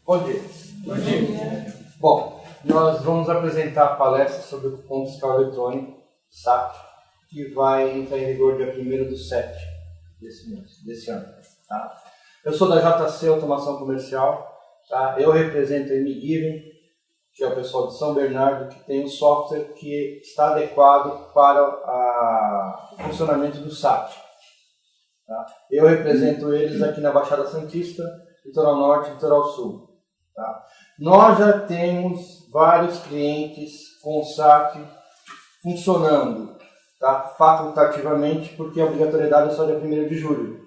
Bom dia. Bom dia. Bom, nós vamos apresentar a palestra sobre o cupom fiscal eletrônico, SAT, que vai entrar em vigor dia 1º/7 desse ano. Tá? Eu sou da JC Automação Comercial, tá? Eu represento a MGiven, que é o pessoal de São Bernardo, que tem um software que está adequado para o funcionamento do SAT. Tá? Eu represento eles aqui na Baixada Santista, Litoral Norte e Litoral Sul. Tá? Nós já temos vários clientes com o SAT funcionando, tá? Facultativamente, porque a obrigatoriedade é só dia 1º de julho.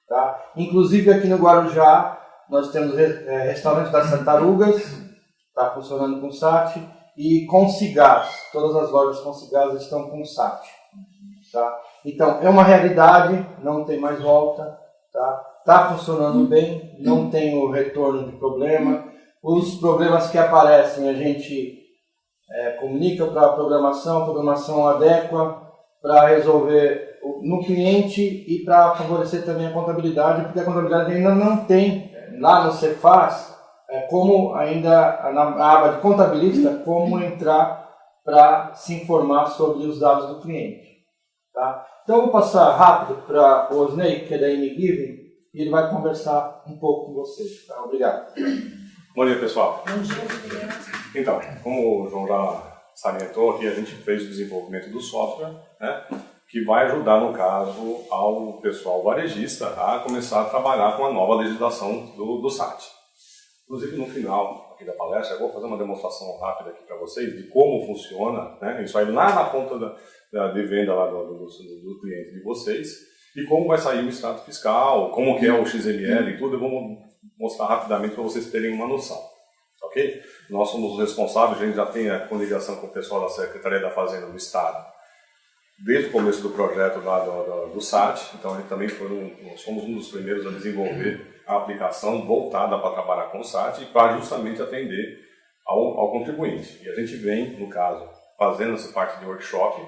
Tá? Inclusive aqui no Guarujá, nós temos restaurante das Tartarugas, está funcionando com SAT, e com Cigás, todas as lojas com Cigás estão com SAT. Tá? Então, é uma realidade, não tem mais volta, tá funcionando bem, não tem o retorno de problema. Os problemas que aparecem, a gente comunica para a programação adequa para resolver no cliente e para favorecer também a contabilidade, porque a contabilidade ainda não tem, lá no Cefaz, como ainda na aba de contabilista, como entrar para se informar sobre os dados do cliente. Tá? Então eu vou passar rápido para o Osnei, que é da MGiven, e ele vai conversar um pouco com vocês. Tá? Obrigado. Bom dia, pessoal. Bom dia. Então, como o João já salientou aqui, a gente fez o desenvolvimento do software, né, que vai ajudar, no caso, ao pessoal varejista a começar a trabalhar com a nova legislação do SAT. Inclusive, no final aqui da palestra, eu vou fazer uma demonstração rápida aqui para vocês de como funciona, né, isso aí lá na ponta de venda lá do cliente de vocês, e como vai sair o extrato fiscal, como que é o XML e tudo. Eu vou mostrar rapidamente para vocês terem uma noção. Ok? Nós somos os responsáveis, a gente já tem a coligação com o pessoal da Secretaria da Fazenda do Estado, desde o começo do projeto lá do SAT. Então, a gente também somos um dos primeiros a desenvolver a aplicação voltada para trabalhar com o SAT e para justamente atender ao contribuinte. E a gente vem, no caso, fazendo essa parte de workshop,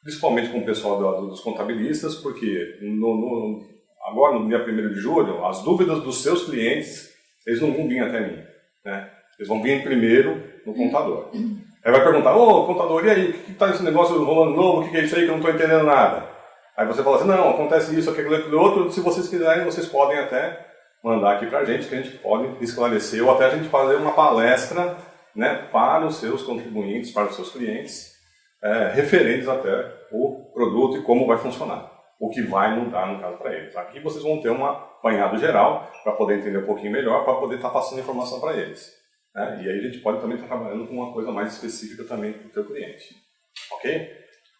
principalmente com o pessoal dos contabilistas, porque agora, no dia 1º de julho, as dúvidas dos seus clientes, eles não vão vir até mim. Né? Eles vão vir primeiro no contador. Aí vai perguntar: ô contador, e aí, o que está esse negócio rolando novo? O que é isso aí que eu não estou entendendo nada? Aí você fala assim: não, acontece isso, aquilo outro. Se vocês quiserem, vocês podem até mandar aqui para a gente, que a gente pode esclarecer, ou até a gente fazer uma palestra, né, para os seus contribuintes, para os seus clientes, referentes até o produto e como vai funcionar, o que vai mudar no caso para eles. Aqui vocês vão ter um apanhado geral para poder entender um pouquinho melhor, para poder estar passando informação para eles. Né? E aí a gente pode também estar trabalhando com uma coisa mais específica também para o teu cliente. Ok?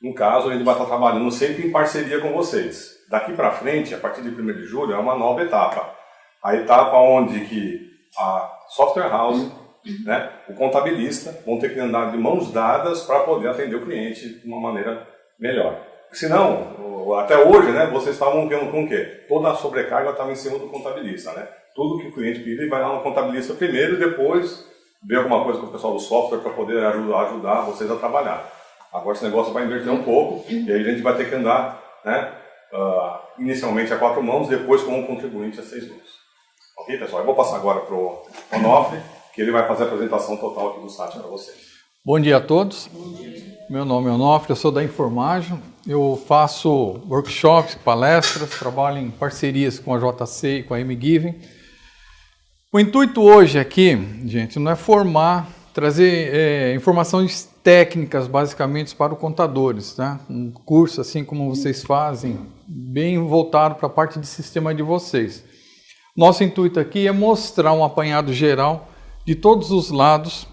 No caso, a gente vai estar trabalhando sempre em parceria com vocês. Daqui para frente, a partir de 1º de julho, é uma nova etapa. A etapa onde que a software house, né, o contabilista vão ter que andar de mãos dadas para poder atender o cliente de uma maneira melhor. Senão, até hoje, né, vocês estavam vendo com o quê? Toda a sobrecarga estava em cima do contabilista. Né? Tudo que o cliente pedir, ele vai lá no contabilista primeiro e depois ver alguma coisa com o pessoal do software para poder ajudar vocês a trabalhar. Agora esse negócio vai inverter um pouco e aí a gente vai ter que andar, né, inicialmente a 4 mãos, depois como contribuinte a 6 mãos. Ok, pessoal? Eu vou passar agora para o Onofre, que ele vai fazer a apresentação total aqui do SAT para vocês. Bom dia a todos. Meu nome é Onofre, eu sou da Informagem. Eu faço workshops, palestras, trabalho em parcerias com a JC e com a MGiven. O intuito hoje aqui, gente, não é trazer informações técnicas basicamente para os contadores, tá? Um curso assim como vocês fazem, bem voltado para a parte de sistema de vocês. Nosso intuito aqui é mostrar um apanhado geral de todos os lados,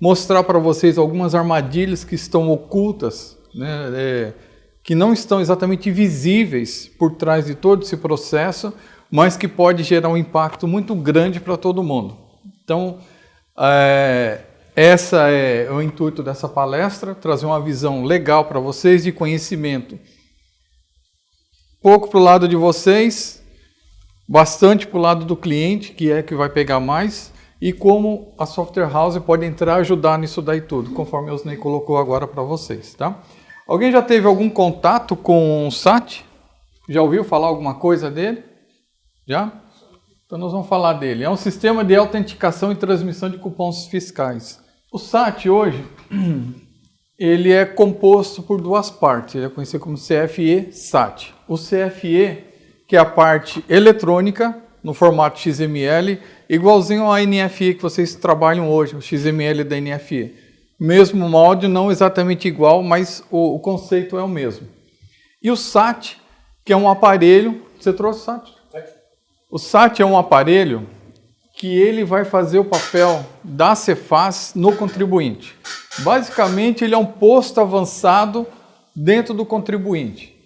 mostrar para vocês algumas armadilhas que estão ocultas, né, que não estão exatamente visíveis por trás de todo esse processo, mas que pode gerar um impacto muito grande para todo mundo. Então, esse é o intuito dessa palestra, trazer uma visão legal para vocês de conhecimento. Pouco para o lado de vocês, bastante para o lado do cliente, que é que vai pegar mais, e como a software house pode entrar e ajudar nisso daí tudo, conforme o Osnei colocou agora para vocês. Tá? Alguém já teve algum contato com o SAT? Já ouviu falar alguma coisa dele? Já? Então nós vamos falar dele. É um sistema de autenticação e transmissão de cupons fiscais. O SAT hoje, ele é composto por duas partes. Ele é conhecido como CFE SAT. O CFE, que é a parte eletrônica, no formato XML, igualzinho ao NFE que vocês trabalham hoje, o XML da NFE. Mesmo molde, não exatamente igual, mas o conceito é o mesmo. E o SAT, que é um aparelho... Você trouxe o SAT? O SAT é um aparelho que ele vai fazer o papel da Cefaz no contribuinte. Basicamente, ele é um posto avançado dentro do contribuinte.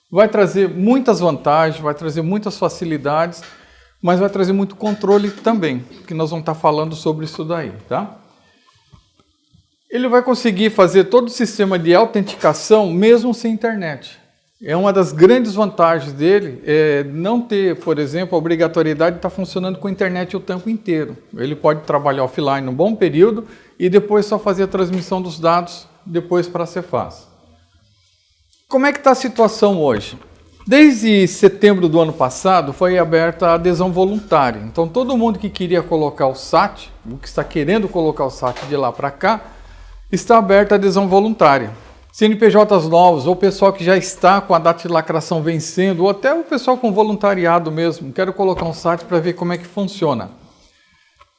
Vai trazer muitas vantagens, vai trazer muitas facilidades, mas vai trazer muito controle também, que nós vamos estar falando sobre isso daí, tá? Ele vai conseguir fazer todo o sistema de autenticação mesmo sem internet. É uma das grandes vantagens dele, é não ter, por exemplo, a obrigatoriedade de estar funcionando com a internet o tempo inteiro. Ele pode trabalhar offline um bom período e depois só fazer a transmissão dos dados depois para a Cefaz. Como é que está a situação hoje? Desde setembro do ano passado foi aberta a adesão voluntária. Então todo mundo que queria colocar o SAT, o que está querendo colocar o SAT de lá para cá, está aberta a adesão voluntária. CNPJs novos, ou o pessoal que já está com a data de lacração vencendo, ou até o pessoal com voluntariado mesmo, quero colocar um SAT para ver como é que funciona.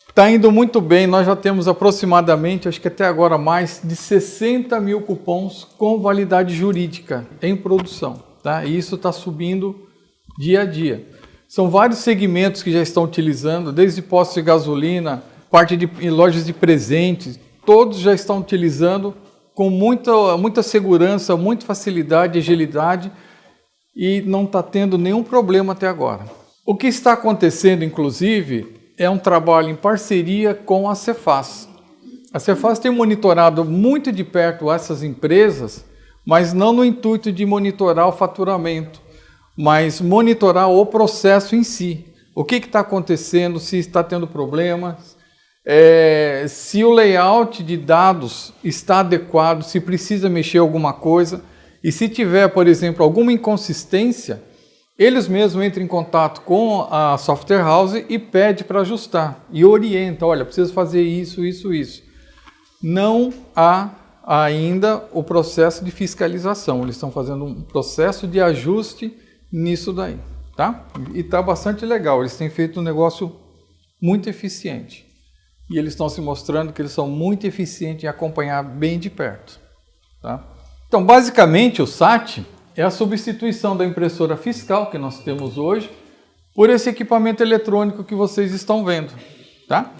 Está indo muito bem, nós já temos aproximadamente, acho que até agora mais de 60 mil cupons com validade jurídica em produção. Tá? E isso está subindo dia a dia. São vários segmentos que já estão utilizando, desde postos de gasolina, parte de lojas de presentes, todos já estão utilizando com muita segurança, muita facilidade, agilidade e não está tendo nenhum problema até agora. O que está acontecendo, inclusive, é um trabalho em parceria com a Cefaz. A Cefaz tem monitorado muito de perto essas empresas, mas não no intuito de monitorar o faturamento, mas monitorar o processo em si. O que está acontecendo, se está tendo problemas, se o layout de dados está adequado, se precisa mexer alguma coisa, e se tiver, por exemplo, alguma inconsistência, eles mesmos entram em contato com a software house e pedem para ajustar, e orienta, olha, precisa fazer isso, isso, isso. Não há ainda o processo de fiscalização, eles estão fazendo um processo de ajuste nisso daí, tá? E está bastante legal, eles têm feito um negócio muito eficiente. E eles estão se mostrando que eles são muito eficientes em acompanhar bem de perto. Tá? Então, basicamente, o SAT é a substituição da impressora fiscal que nós temos hoje por esse equipamento eletrônico que vocês estão vendo. Tá?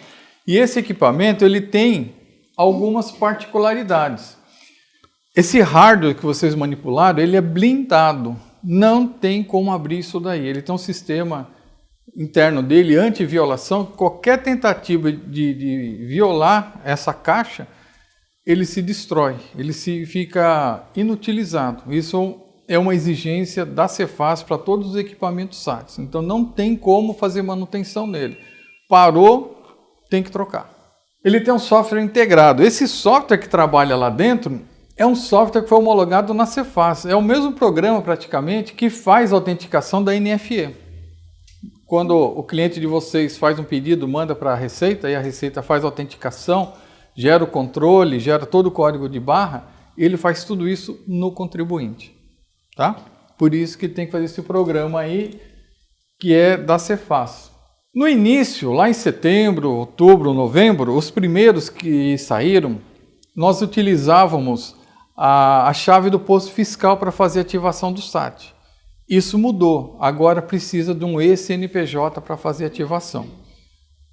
E esse equipamento ele tem algumas particularidades. Esse hardware que vocês manipularam, ele é blindado. Não tem como abrir isso daí. Ele tem um sistema interno dele, anti-violação. Qualquer tentativa de violar essa caixa, ele se destrói, ele fica inutilizado. Isso é uma exigência da Cefaz para todos os equipamentos SATs. Então não tem como fazer manutenção nele. Parou, tem que trocar. Ele tem um software integrado. Esse software que trabalha lá dentro é um software que foi homologado na Cefaz. É o mesmo programa praticamente que faz a autenticação da NFE. Quando o cliente de vocês faz um pedido, manda para a Receita e a Receita faz a autenticação, gera o controle, gera todo o código de barra, ele faz tudo isso no contribuinte. Tá? Por isso que tem que fazer esse programa aí, que é da Cefaz. No início, lá em setembro, outubro, novembro, os primeiros que saíram, nós utilizávamos a chave do posto fiscal para fazer a ativação do SAT. Isso mudou, agora precisa de um eCNPJ para fazer a ativação.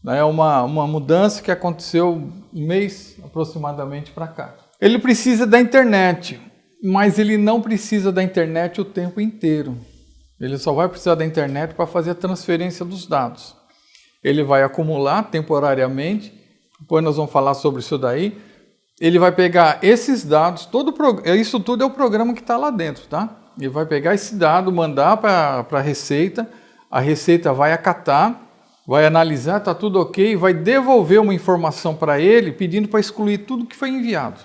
É uma mudança que aconteceu um mês aproximadamente para cá. Ele precisa da internet, mas ele não precisa da internet o tempo inteiro. Ele só vai precisar da internet para fazer a transferência dos dados. Ele vai acumular temporariamente, depois nós vamos falar sobre isso daí. Ele vai pegar esses dados, isso tudo é o programa que está lá dentro, tá? Ele vai pegar esse dado, mandar para a Receita vai acatar, vai analisar, está tudo ok, vai devolver uma informação para ele, pedindo para excluir tudo que foi enviado.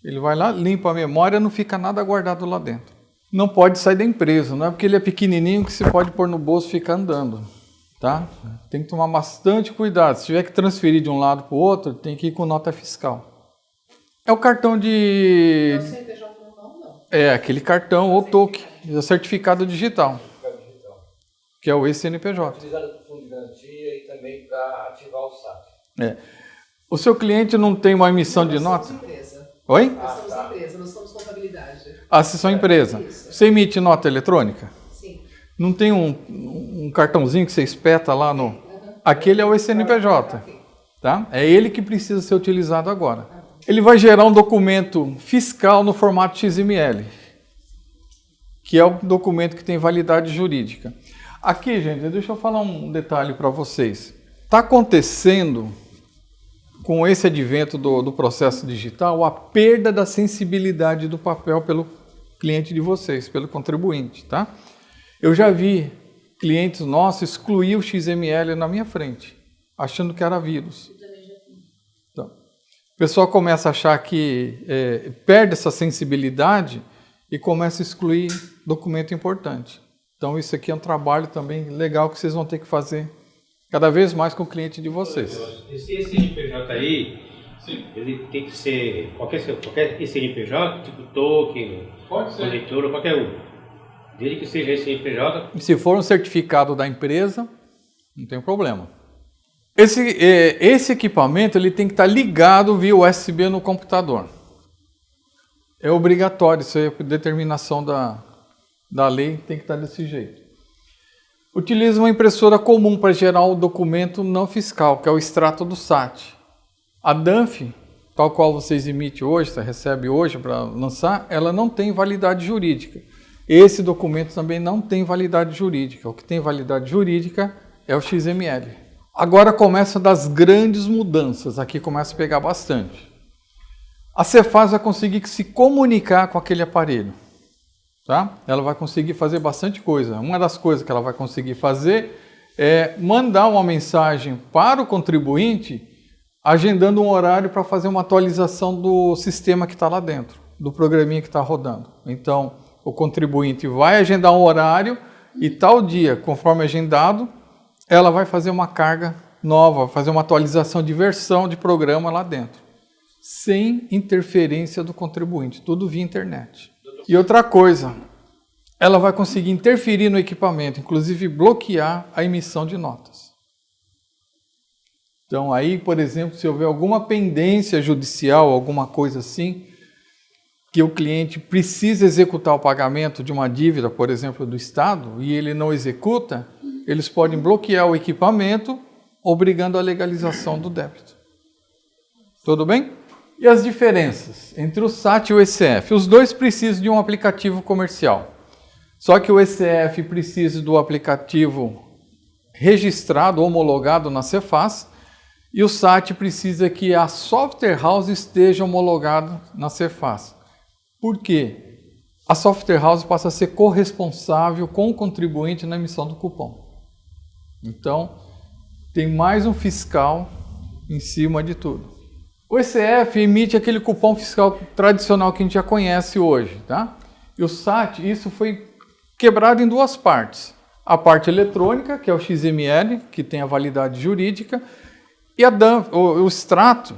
Ele vai lá, limpa a memória, não fica nada guardado lá dentro. Não pode sair da empresa, não é porque ele é pequenininho que você pode pôr no bolso e ficar andando. tá? Tem que tomar bastante cuidado. Se tiver que transferir de um lado para o outro, tem que ir com nota fiscal. É o cartão de... Não, CNPJ não. É, aquele cartão ou toque, é certificado digital, que é o eCNPJ. Utilizado para fundo de garantia e também para ativar o SAT. É. O seu cliente não tem uma emissão de nota? Nós somos empresa. Oi? Nós somos empresa, nós somos contabilidade. Ah, vocês são empresa. Isso. Você emite nota eletrônica? Sim. Não tem um cartãozinho que você espeta lá no... Aquele é o eCNPJ, tá? É ele que precisa ser utilizado agora. Ele vai gerar um documento fiscal no formato XML, que é o documento que tem validade jurídica. Aqui, gente, deixa eu falar um detalhe para vocês. Está acontecendo, com esse advento do processo digital, a perda da sensibilidade do papel pelo cliente de vocês, pelo contribuinte, tá? Eu já vi clientes nossos excluir o XML na minha frente, achando que era vírus. Então, o pessoal começa a achar que perde essa sensibilidade e começa a excluir documento importante. Então, isso aqui é um trabalho também legal que vocês vão ter que fazer cada vez mais com o cliente de vocês. Esse CNPJ aí, ele tem que ser qualquer CNPJ, tipo token, leitura, qualquer um. Desde que seja esse CNPJ. Se for um certificado da empresa, não tem problema. Esse equipamento ele tem que estar ligado via USB no computador. É obrigatório, isso é determinação da lei, tem que estar desse jeito. Utiliza uma impressora comum para gerar o documento não fiscal, que é o extrato do SAT. A DANF, tal qual vocês emitem hoje, você recebe hoje para lançar, ela não tem validade jurídica. Esse documento também não tem validade jurídica. O que tem validade jurídica é o XML. Agora começa das grandes mudanças, aqui começa a pegar bastante. A Cefaz vai conseguir se comunicar com aquele aparelho. Tá? Ela vai conseguir fazer bastante coisa. Uma das coisas que ela vai conseguir fazer é mandar uma mensagem para o contribuinte agendando um horário para fazer uma atualização do sistema que está lá dentro, do programinha que está rodando. Então, o contribuinte vai agendar um horário e tal dia, conforme agendado, ela vai fazer uma carga nova, fazer uma atualização de versão de programa lá dentro, sem interferência do contribuinte, tudo via internet. E outra coisa, ela vai conseguir interferir no equipamento, inclusive bloquear a emissão de notas. Então aí, por exemplo, se houver alguma pendência judicial, alguma coisa assim, que o cliente precisa executar o pagamento de uma dívida, por exemplo, do Estado, e ele não executa, eles podem bloquear o equipamento, obrigando a legalização do débito. Tudo bem? E as diferenças entre o SAT e o ECF? Os dois precisam de um aplicativo comercial. Só que o ECF precisa do aplicativo registrado, homologado na Cefaz, e o SAT precisa que a software house esteja homologada na Cefaz. Por quê? A software house passa a ser corresponsável com o contribuinte na emissão do cupom. Então, tem mais um fiscal em cima de tudo. O ECF emite aquele cupom fiscal tradicional que a gente já conhece hoje, tá? E o SAT, isso foi quebrado em duas partes. A parte eletrônica, que é o XML, que tem a validade jurídica, e a DANF, o extrato,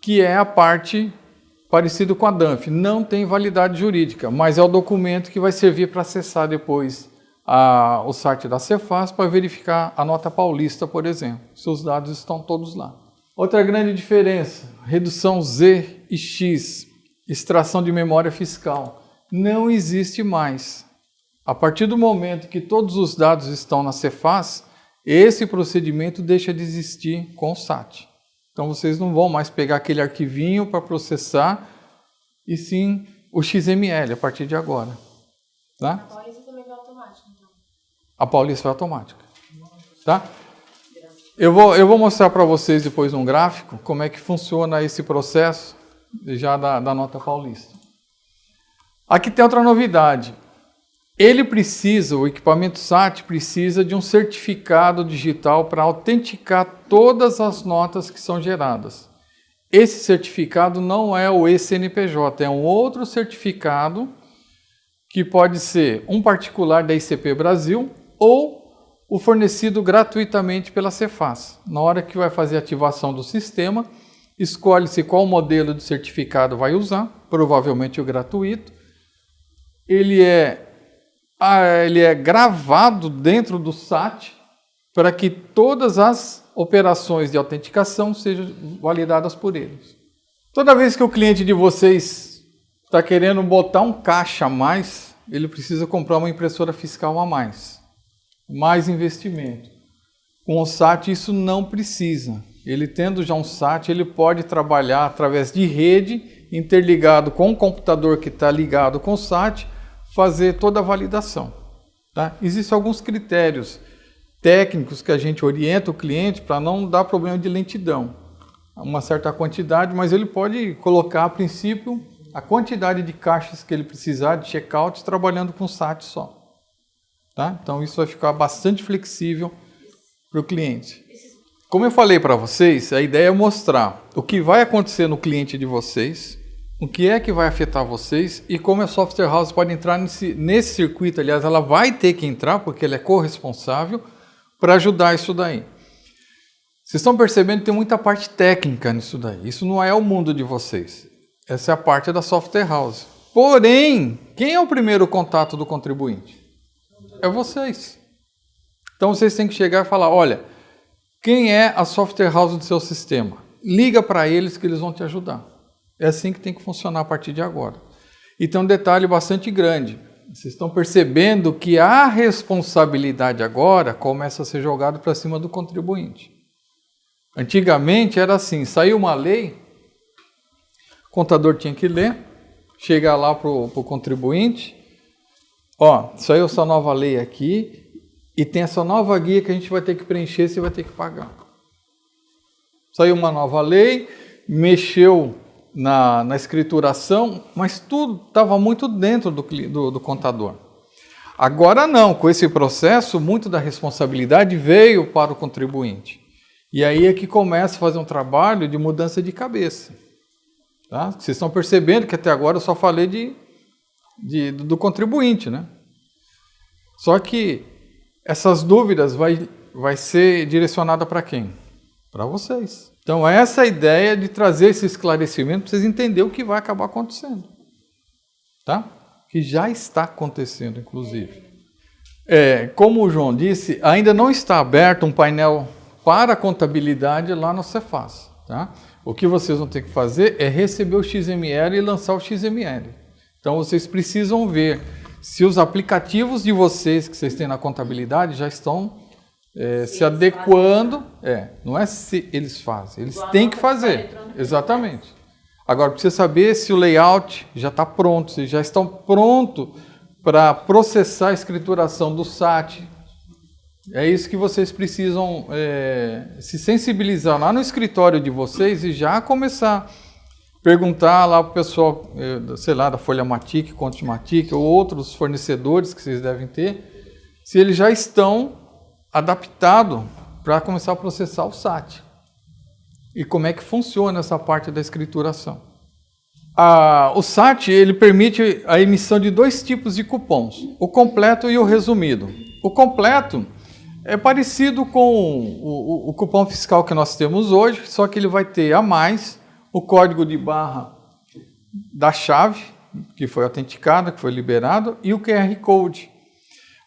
que é a parte parecida com a DANF. Não tem validade jurídica, mas é o documento que vai servir para acessar depois o site da Cefaz para verificar a nota paulista, por exemplo. Seus dados estão todos lá. Outra grande diferença, redução Z e X, extração de memória fiscal, não existe mais. A partir do momento que todos os dados estão na Cefaz, esse procedimento deixa de existir com o SAT. Então vocês não vão mais pegar aquele arquivinho para processar, e sim o XML a partir de agora. Tá? A Paulista também vai automático, então. A Paulista vai automática. Tá? Eu vou mostrar para vocês depois um gráfico como é que funciona esse processo já da nota paulista. Aqui tem outra novidade. O equipamento SAT precisa de um certificado digital para autenticar todas as notas que são geradas. Esse certificado não é o eCNPJ, é um outro certificado que pode ser um particular da ICP Brasil ou o fornecido gratuitamente pela Cefaz. Na hora que vai fazer a ativação do sistema, escolhe-se qual modelo de certificado vai usar, provavelmente o gratuito. Ele é gravado dentro do SAT para que todas as operações de autenticação sejam validadas por eles. Toda vez que o cliente de vocês está querendo botar um caixa a mais, ele precisa comprar uma impressora fiscal a mais investimento. Com o SAT isso não precisa. Ele tendo já um SAT, ele pode trabalhar através de rede, interligado com o computador que está ligado com o SAT, fazer toda a validação. Tá? Existem alguns critérios técnicos que a gente orienta o cliente para não dar problema de lentidão. Uma certa quantidade, mas ele pode colocar a princípio a quantidade de caixas que ele precisar de check-out trabalhando com SAT só. Tá? Então isso vai ficar bastante flexível para o cliente. Como eu falei para vocês, a ideia é mostrar o que vai acontecer no cliente de vocês, o que é que vai afetar vocês e como a software house pode entrar nesse circuito. Aliás, ela vai ter que entrar porque ela é corresponsável para ajudar isso daí. Vocês estão percebendo que tem muita parte técnica nisso daí. Isso não é o mundo de vocês. Essa é a parte da software house. Porém, quem é o primeiro contato do contribuinte? É vocês. Então vocês têm que chegar e falar, olha, quem é a software house do seu sistema? Liga para eles que eles vão te ajudar. É assim que tem que funcionar a partir de agora. E tem um detalhe bastante grande. Vocês estão percebendo que a responsabilidade agora começa a ser jogada para cima do contribuinte. Antigamente era assim, saiu uma lei, o contador tinha que ler, chegar lá para o contribuinte, ó, saiu essa nova lei aqui e tem essa nova guia que a gente vai ter que preencher, você vai ter que pagar. Saiu uma nova lei, mexeu na escrituração, mas tudo estava muito dentro do contador. Agora não, com esse processo, muito da responsabilidade veio para o contribuinte. E aí é que começa a fazer um trabalho de mudança de cabeça. Tá? Vocês estão percebendo que até agora eu só falei do contribuinte, né? Só que essas dúvidas vai ser direcionada para quem? Para vocês. Então essa é a ideia de trazer esse esclarecimento para vocês entenderem o que vai acabar acontecendo. Tá? Que já está acontecendo, inclusive. Como o João disse, ainda não está aberto um painel para a contabilidade lá no Cefaz. Tá? O que vocês vão ter que fazer é receber o XML e lançar o XML. Então vocês precisam ver se os aplicativos de vocês que vocês têm na contabilidade já estão se adequando. Não é se eles fazem, eles têm que fazer. Exatamente. Agora precisa saber se o layout já está pronto, se já estão prontos para processar a escrituração do SAT. É isso que vocês precisam se sensibilizar lá no escritório de vocês e já começar a perguntar lá para o pessoal, sei lá, da Folha Matic, Conte Matic ou outros fornecedores que vocês devem ter, se eles já estão adaptados para começar a processar o SAT. E como é que funciona essa parte da escrituração. O SAT ele permite a emissão de 2 tipos de cupons, o completo e o resumido. O completo é parecido com o cupom fiscal que nós temos hoje, só que ele vai ter a mais o código de barra da chave, que foi autenticada, que foi liberado, e o QR Code.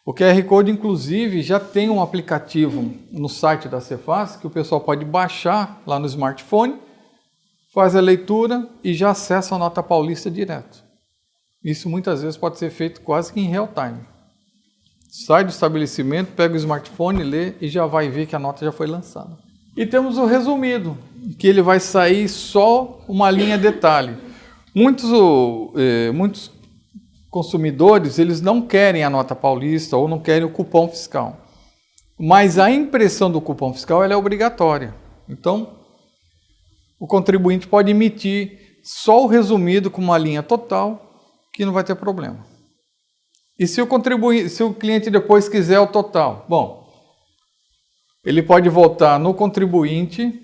O QR Code, inclusive, já tem um aplicativo no site da Cefaz, que o pessoal pode baixar lá no smartphone, faz a leitura e já acessa a nota paulista direto. Isso muitas vezes pode ser feito quase que em real time. Sai do estabelecimento, pega o smartphone, lê e já vai ver que a nota já foi lançada. E temos o resumido, que ele vai sair só uma linha detalhe. Muitos consumidores, eles não querem a nota paulista ou não querem o cupom fiscal. Mas a impressão do cupom fiscal ela é obrigatória. Então, o contribuinte pode emitir só o resumido com uma linha total, que não vai ter problema. E se o cliente depois quiser o total? Bom, ele pode voltar no contribuinte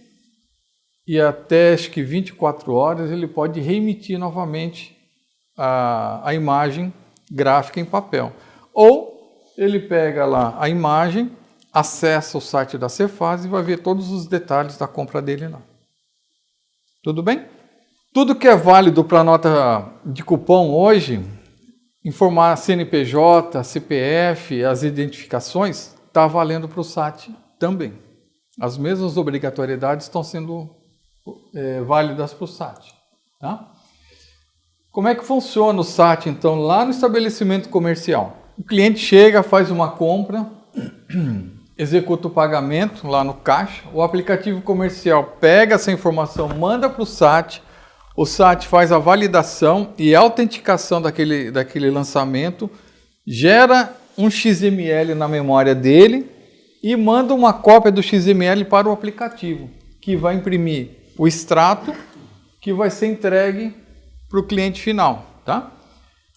e até acho que 24 horas ele pode reemitir novamente a imagem gráfica em papel. Ou ele pega lá a imagem, acessa o site da Cefaz e vai ver todos os detalhes da compra dele lá. Tudo bem? Tudo que é válido para nota de cupom hoje, informar CNPJ, CPF, as identificações, está valendo para o SAT também. As mesmas obrigatoriedades estão sendo válidas para o SAT. Tá? Como é que funciona o SAT, então, lá no estabelecimento comercial? O cliente chega, faz uma compra, executa o pagamento lá no caixa, o aplicativo comercial pega essa informação, manda para o SAT faz a validação e autenticação daquele lançamento, gera um XML na memória dele e manda uma cópia do XML para o aplicativo, que vai imprimir o extrato que vai ser entregue para o cliente final, tá?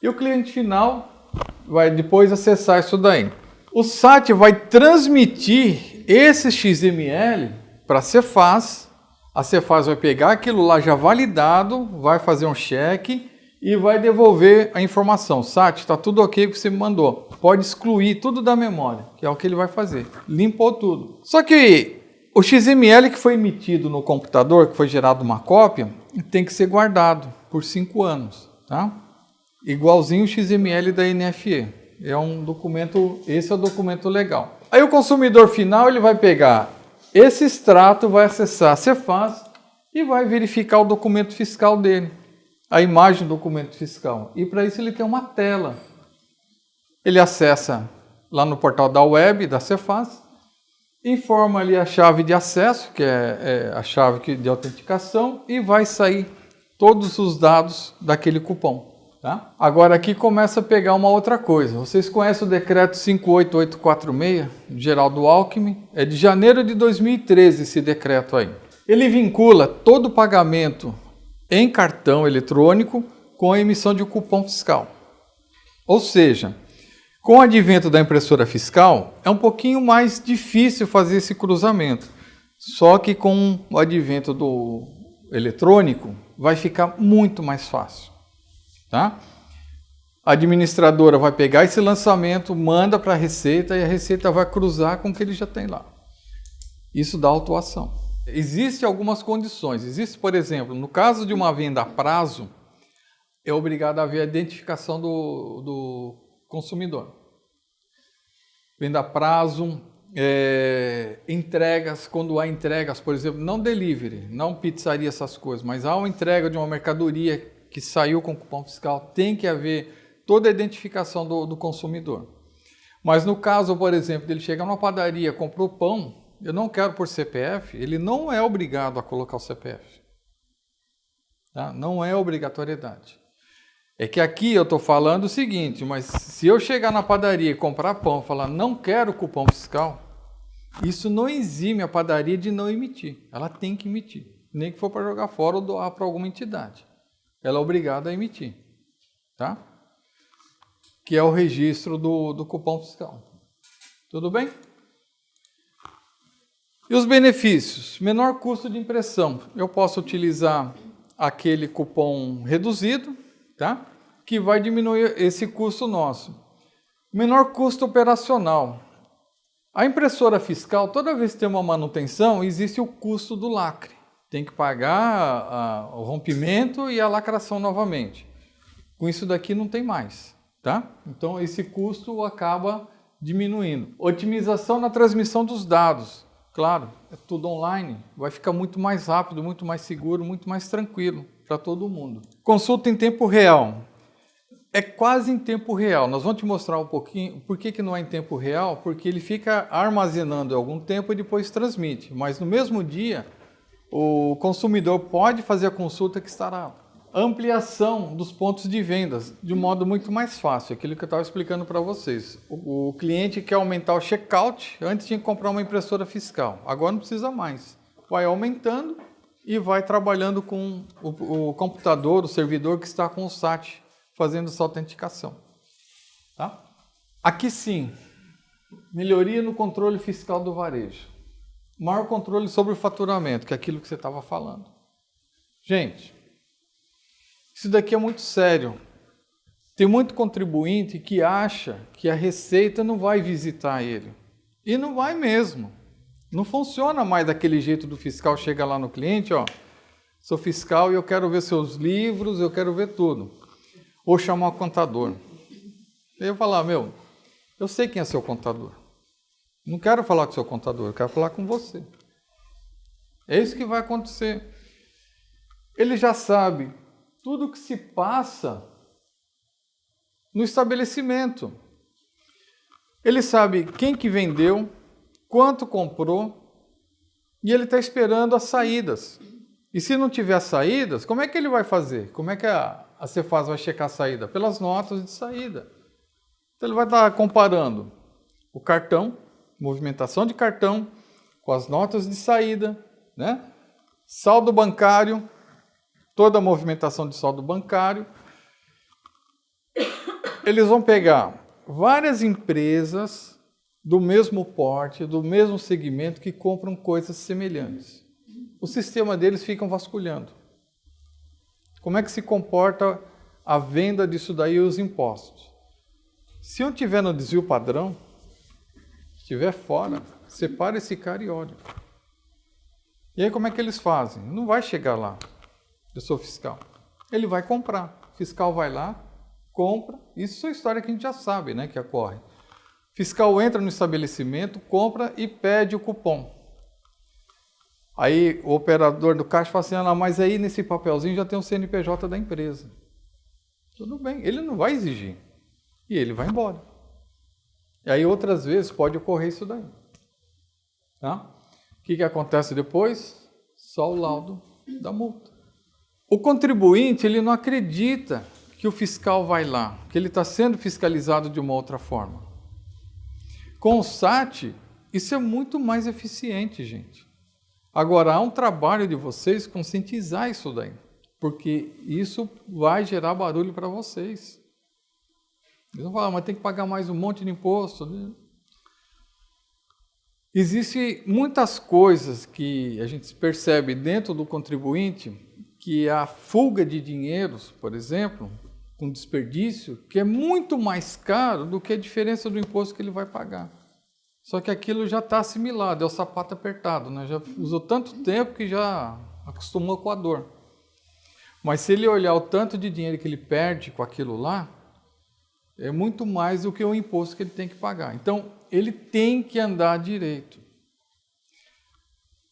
E o cliente final vai depois acessar isso daí. O SAT vai transmitir esse XML para a Cefaz. A Cefaz vai pegar aquilo lá já validado, vai fazer um cheque e vai devolver a informação. SAT, está tudo ok que você me mandou. Pode excluir tudo da memória, que é o que ele vai fazer. Limpou tudo. Só que o XML que foi emitido no computador, que foi gerado uma cópia, tem que ser guardado por 5 anos, tá? Igualzinho o XML da NFE. É um documento, esse é o documento legal. Aí o consumidor final ele vai pegar esse extrato, vai acessar a Cefaz e vai verificar o documento fiscal dele, a imagem do documento fiscal. E para isso ele tem uma tela. Ele acessa lá no portal da web da Cefaz, informa ali a chave de acesso, que é a chave de autenticação, e vai sair todos os dados daquele cupom. Tá? Agora aqui começa a pegar uma outra coisa. Vocês conhecem o decreto 58846, de Geraldo Alckmin? É de janeiro de 2013 esse decreto aí. Ele vincula todo o pagamento em cartão eletrônico com a emissão de um cupom fiscal. Ou seja, com o advento da impressora fiscal, é um pouquinho mais difícil fazer esse cruzamento. Só que com o advento do eletrônico, vai ficar muito mais fácil. Tá? A administradora vai pegar esse lançamento, manda para a Receita e a Receita vai cruzar com o que ele já tem lá. Isso dá autuação. Existem algumas condições. Existe, por exemplo, no caso de uma venda a prazo, é obrigado a haver a identificação do consumidor. Venda a prazo, entregas, quando há entregas, por exemplo, não delivery, não pizzaria, essas coisas, mas há uma entrega de uma mercadoria que saiu com cupom fiscal, tem que haver toda a identificação do consumidor. Mas no caso, por exemplo, ele chega numa padaria, comprou pão, eu não quero por CPF, ele não é obrigado a colocar o CPF. Tá? Não é obrigatoriedade. É que aqui eu estou falando o seguinte, mas se eu chegar na padaria e comprar pão e falar não quero cupom fiscal, isso não exime a padaria de não emitir. Ela tem que emitir, nem que for para jogar fora ou doar para alguma entidade. Ela é obrigada a emitir, tá? Que é o registro do cupom fiscal. Tudo bem? E os benefícios? Menor custo de impressão. Eu posso utilizar aquele cupom reduzido, tá? Que vai diminuir esse custo nosso. Menor custo operacional. A impressora fiscal, toda vez que tem uma manutenção, existe o custo do lacre. Tem que pagar o rompimento e a lacração novamente. Com isso daqui não tem mais, tá? Então esse custo acaba diminuindo. Otimização na transmissão dos dados. Claro, é tudo online, vai ficar muito mais rápido, muito mais seguro, muito mais tranquilo para todo mundo. Consulta em tempo real. É quase em tempo real. Nós vamos te mostrar um pouquinho por que não é em tempo real, porque ele fica armazenando algum tempo e depois transmite. Mas no mesmo dia, o consumidor pode fazer a consulta que estará. Ampliação dos pontos de vendas de modo muito mais fácil, aquilo que eu estava explicando para vocês. O cliente quer aumentar o checkout, antes tinha que comprar uma impressora fiscal, agora não precisa mais. Vai aumentando e vai trabalhando com o computador, o servidor que está com o SAT, fazendo essa autenticação. Tá? Aqui sim, melhoria no controle fiscal do varejo. Maior controle sobre o faturamento, que é aquilo que você estava falando. Gente, isso daqui é muito sério. Tem muito contribuinte que acha que a Receita não vai visitar ele. E não vai mesmo. Não funciona mais daquele jeito do fiscal chega lá no cliente, ó, sou fiscal e eu quero ver seus livros, eu quero ver tudo. Ou chamar o contador. Aí eu falar, eu sei quem é seu contador. Não quero falar com o seu contador, eu quero falar com você. É isso que vai acontecer. Ele já sabe tudo o que se passa no estabelecimento. Ele sabe quem que vendeu, quanto comprou, e ele está esperando as saídas. E se não tiver saídas, como é que ele vai fazer? Como é que a Cefaz vai checar a saída? Pelas notas de saída. Então ele vai estar comparando o cartão, movimentação de cartão, com as notas de saída, né? Saldo bancário, toda a movimentação de saldo bancário. Eles vão pegar várias empresas do mesmo porte, do mesmo segmento, que compram coisas semelhantes. O sistema deles fica vasculhando. Como é que se comporta a venda disso daí e os impostos? Se um tiver no desvio padrão, estiver fora, separa esse cara e olha. E aí como é que eles fazem? Não vai chegar lá, eu sou fiscal. Ele vai comprar. O fiscal vai lá, compra. Isso é história que a gente já sabe, né, que ocorre. O fiscal entra no estabelecimento, compra e pede o cupom. Aí o operador do caixa fala assim, mas aí nesse papelzinho já tem o CNPJ da empresa. Tudo bem, ele não vai exigir. E ele vai embora. E aí outras vezes pode ocorrer isso daí. Tá? O que acontece depois? Só o laudo da multa. O contribuinte, ele não acredita que o fiscal vai lá, que ele está sendo fiscalizado de uma outra forma. Com o SAT, isso é muito mais eficiente, gente. Agora, há um trabalho de vocês conscientizar isso daí, porque isso vai gerar barulho para vocês. Eles vão falar, mas tem que pagar mais um monte de imposto. Existem muitas coisas que a gente percebe dentro do contribuinte, que a fuga de dinheiros, por exemplo, com desperdício, que é muito mais caro do que a diferença do imposto que ele vai pagar. Só que aquilo já está assimilado, é o sapato apertado, né? Já usou tanto tempo que já acostumou com a dor. Mas se ele olhar o tanto de dinheiro que ele perde com aquilo lá, é muito mais do que o imposto que ele tem que pagar. Então, ele tem que andar direito.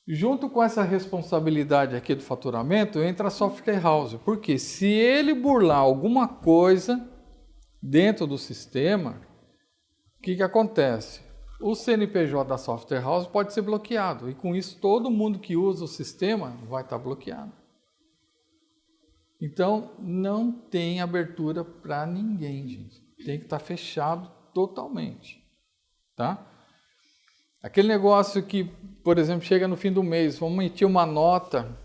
Junto com essa responsabilidade aqui do faturamento, entra a software house. Porque se ele burlar alguma coisa dentro do sistema, o que acontece? O CNPJ da software house pode ser bloqueado. E com isso, todo mundo que usa o sistema vai estar bloqueado. Então, não tem abertura para ninguém, gente. Tem que estar fechado totalmente. Tá? Aquele negócio que, por exemplo, chega no fim do mês, vamos emitir uma nota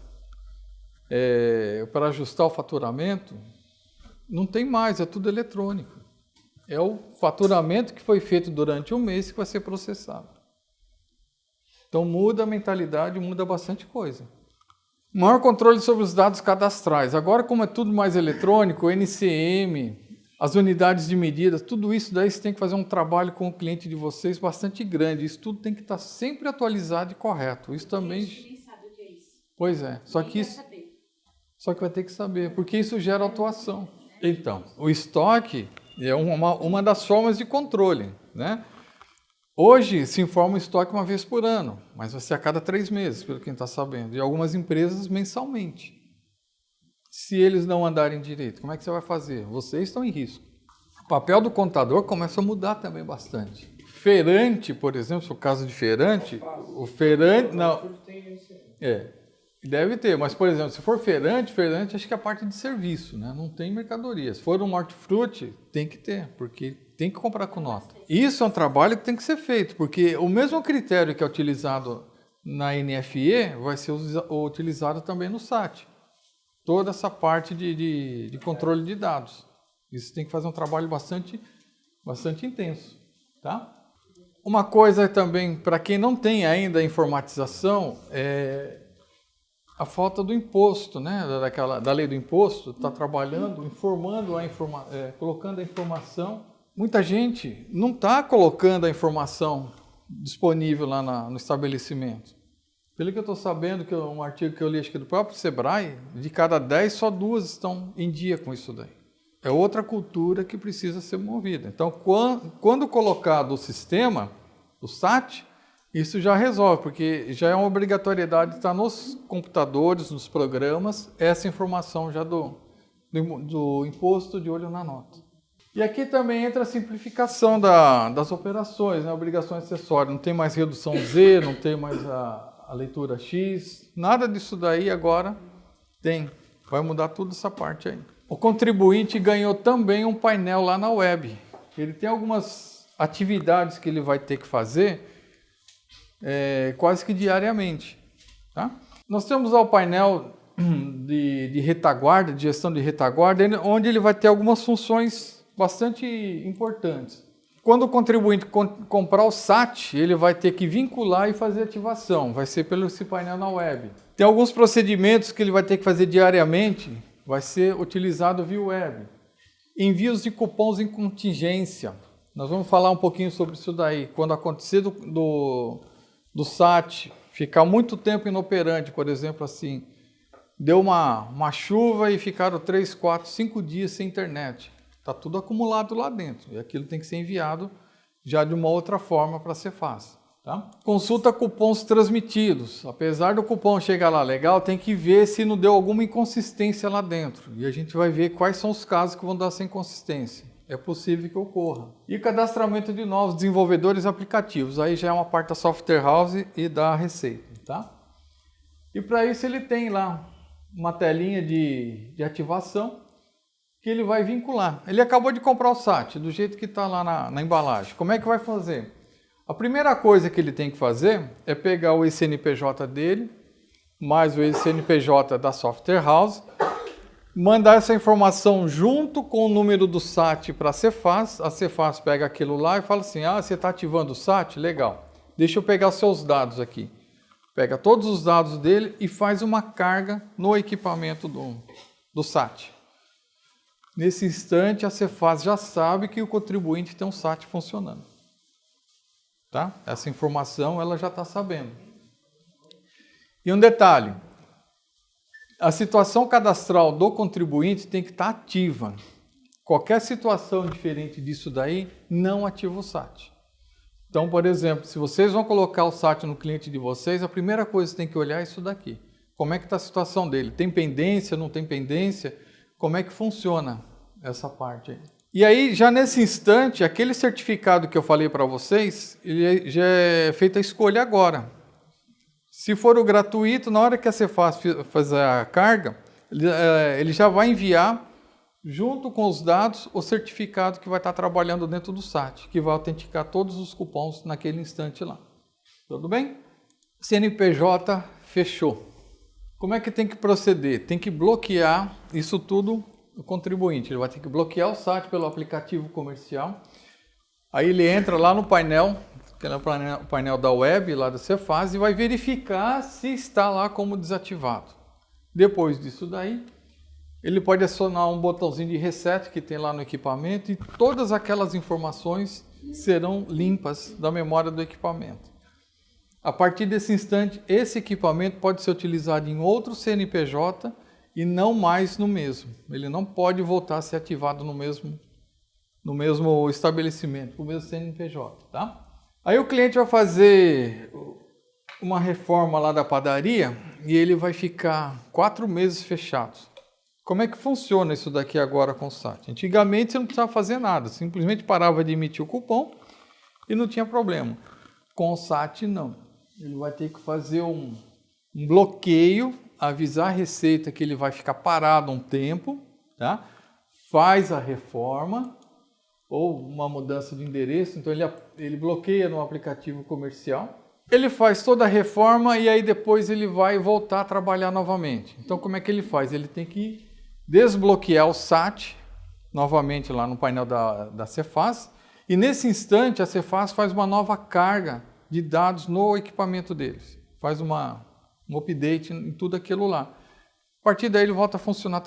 para ajustar o faturamento, não tem mais, é tudo eletrônico. É o faturamento que foi feito durante um mês que vai ser processado. Então muda a mentalidade, muda bastante coisa. Maior controle sobre os dados cadastrais. Agora, como é tudo mais eletrônico, o NCM, as unidades de medida, tudo isso daí você tem que fazer um trabalho com o cliente de vocês bastante grande. Isso tudo tem que estar sempre atualizado e correto. Isso também... A gente nem sabe o que é isso. Pois é, só que vai ter que saber, porque isso gera autuação. Então, o estoque é uma das formas de controle, né? Hoje se informa o estoque uma vez por ano, mas vai ser a cada 3 meses, pelo que a gente está sabendo. E algumas empresas mensalmente. Se eles não andarem direito, como é que você vai fazer? Vocês estão em risco. O papel do contador começa a mudar também bastante. Feirante, por exemplo, se for o caso de feirante, o feirante... Não, deve ter, mas, por exemplo, se for feirante acho que é a parte de serviço, né? Não tem mercadoria. Se for um hortifruti, tem que ter, porque tem que comprar com nota. Isso é um trabalho que tem que ser feito, porque o mesmo critério que é utilizado na NFE vai ser utilizado também no SAT. Toda essa parte de controle de dados. Isso tem que fazer um trabalho bastante intenso, tá? Uma coisa também, para quem não tem ainda a informatização, é a falta do imposto, né? Da lei do imposto, está trabalhando, informando, colocando a informação. Muita gente não está colocando a informação disponível lá no estabelecimento? Pelo que eu estou sabendo, que um artigo que eu li acho que do próprio Sebrae, de cada 10, só 2 estão em dia com isso daí. É outra cultura que precisa ser movida. Então, quando colocado o sistema, o SAT, isso já resolve, porque já é uma obrigatoriedade de estar nos computadores, nos programas, essa informação já do imposto de olho na nota. E aqui também entra a simplificação das operações, né? Obrigações acessórias. Não tem mais redução Z, não tem mais a leitura X, nada disso daí agora tem. Vai mudar tudo essa parte aí. O contribuinte ganhou também um painel lá na web. Ele tem algumas atividades que ele vai ter que fazer quase que diariamente. Tá? Nós temos lá o painel de retaguarda, de gestão de retaguarda, onde ele vai ter algumas funções bastante importantes. Quando o contribuinte comprar o SAT, ele vai ter que vincular e fazer ativação. Vai ser pelo esse painel na web. Tem alguns procedimentos que ele vai ter que fazer diariamente, vai ser utilizado via web. Envios de cupons em contingência. Nós vamos falar um pouquinho sobre isso daí. Quando acontecer do SAT ficar muito tempo inoperante, por exemplo, assim, deu uma chuva e ficaram 3, 4, 5 dias sem internet. Está tudo acumulado lá dentro e aquilo tem que ser enviado já de uma outra forma para ser fácil. Tá? Consulta cupons transmitidos. Apesar do cupom chegar lá legal, tem que ver se não deu alguma inconsistência lá dentro. E a gente vai ver quais são os casos que vão dar essa inconsistência. É possível que ocorra. E cadastramento de novos desenvolvedores aplicativos. Aí já é uma parte da Software House e da Receita. Tá? E para isso ele tem lá uma telinha de ativação que ele vai vincular. Ele acabou de comprar o SAT, do jeito que está lá na embalagem. Como é que vai fazer? A primeira coisa que ele tem que fazer é pegar o CNPJ dele, mais o CNPJ da Software House, mandar essa informação junto com o número do SAT para a Cefaz. A Cefaz pega aquilo lá e fala assim, você está ativando o SAT? Legal. Deixa eu pegar os seus dados aqui. Pega todos os dados dele e faz uma carga no equipamento do SAT. Nesse instante, a Cefaz já sabe que o contribuinte tem um SAT funcionando. Tá? Essa informação ela já está sabendo. E um detalhe, a situação cadastral do contribuinte tem que estar ativa. Qualquer situação diferente disso daí, não ativa o SAT. Então, por exemplo, se vocês vão colocar o SAT no cliente de vocês, a primeira coisa que tem que olhar é isso daqui. Como é que está a situação dele? Tem pendência, não tem pendência? Como é que funciona essa parte aí? E aí, já nesse instante, aquele certificado que eu falei para vocês, ele já é feita a escolha agora. Se for o gratuito, na hora que a Cefaz fazer a carga, ele já vai enviar, junto com os dados, o certificado que vai estar trabalhando dentro do SAT, que vai autenticar todos os cupons naquele instante lá. Tudo bem? CNPJ fechou. Como é que tem que proceder? Tem que bloquear isso tudo o contribuinte. Ele vai ter que bloquear o SAT pelo aplicativo comercial. Aí ele entra lá no painel, que é o painel da web, lá da Cefaz, e vai verificar se está lá como desativado. Depois disso daí, ele pode acionar um botãozinho de reset que tem lá no equipamento e todas aquelas informações serão limpas da memória do equipamento. A partir desse instante, esse equipamento pode ser utilizado em outro CNPJ e não mais no mesmo. Ele não pode voltar a ser ativado no mesmo estabelecimento, no mesmo CNPJ. Tá? Aí o cliente vai fazer uma reforma lá da padaria e ele vai ficar 4 meses fechado. Como é que funciona isso daqui agora com o SAT? Antigamente você não precisava fazer nada, simplesmente parava de emitir o cupom e não tinha problema. Com o SAT não. Ele vai ter que fazer um bloqueio, avisar a Receita que ele vai ficar parado um tempo, tá? Faz a reforma ou uma mudança de endereço, então ele bloqueia no aplicativo comercial. Ele faz toda a reforma e aí depois ele vai voltar a trabalhar novamente. Então como é que ele faz? Ele tem que desbloquear o SAT novamente lá no painel da Cefaz e nesse instante a Cefaz faz uma nova carga de dados no equipamento deles. Faz um update em tudo aquilo lá. A partir daí ele volta a funcionar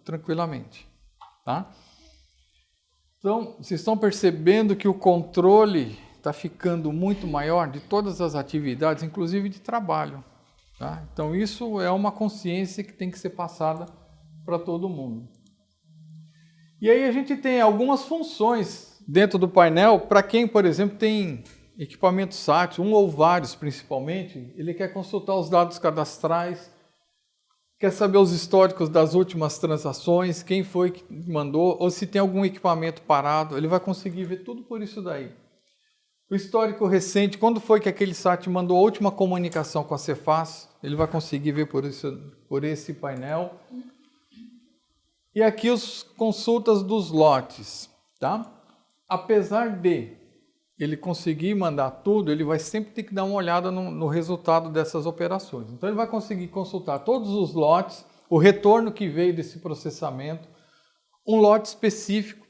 tranquilamente. Tá? Então, vocês estão percebendo que o controle está ficando muito maior de todas as atividades, inclusive de trabalho. Tá? Então, isso é uma consciência que tem que ser passada para todo mundo. E aí a gente tem algumas funções dentro do painel para quem, por exemplo, tem equipamento SAT, um ou vários principalmente, ele quer consultar os dados cadastrais, quer saber os históricos das últimas transações, quem foi que mandou, ou se tem algum equipamento parado, ele vai conseguir ver tudo por isso daí. O histórico recente, quando foi que aquele SAT mandou a última comunicação com a Cefaz, ele vai conseguir ver por esse painel. E aqui os consultas dos lotes, tá? Apesar de ele conseguir mandar tudo, ele vai sempre ter que dar uma olhada no resultado dessas operações. Então ele vai conseguir consultar todos os lotes, o retorno que veio desse processamento, um lote específico.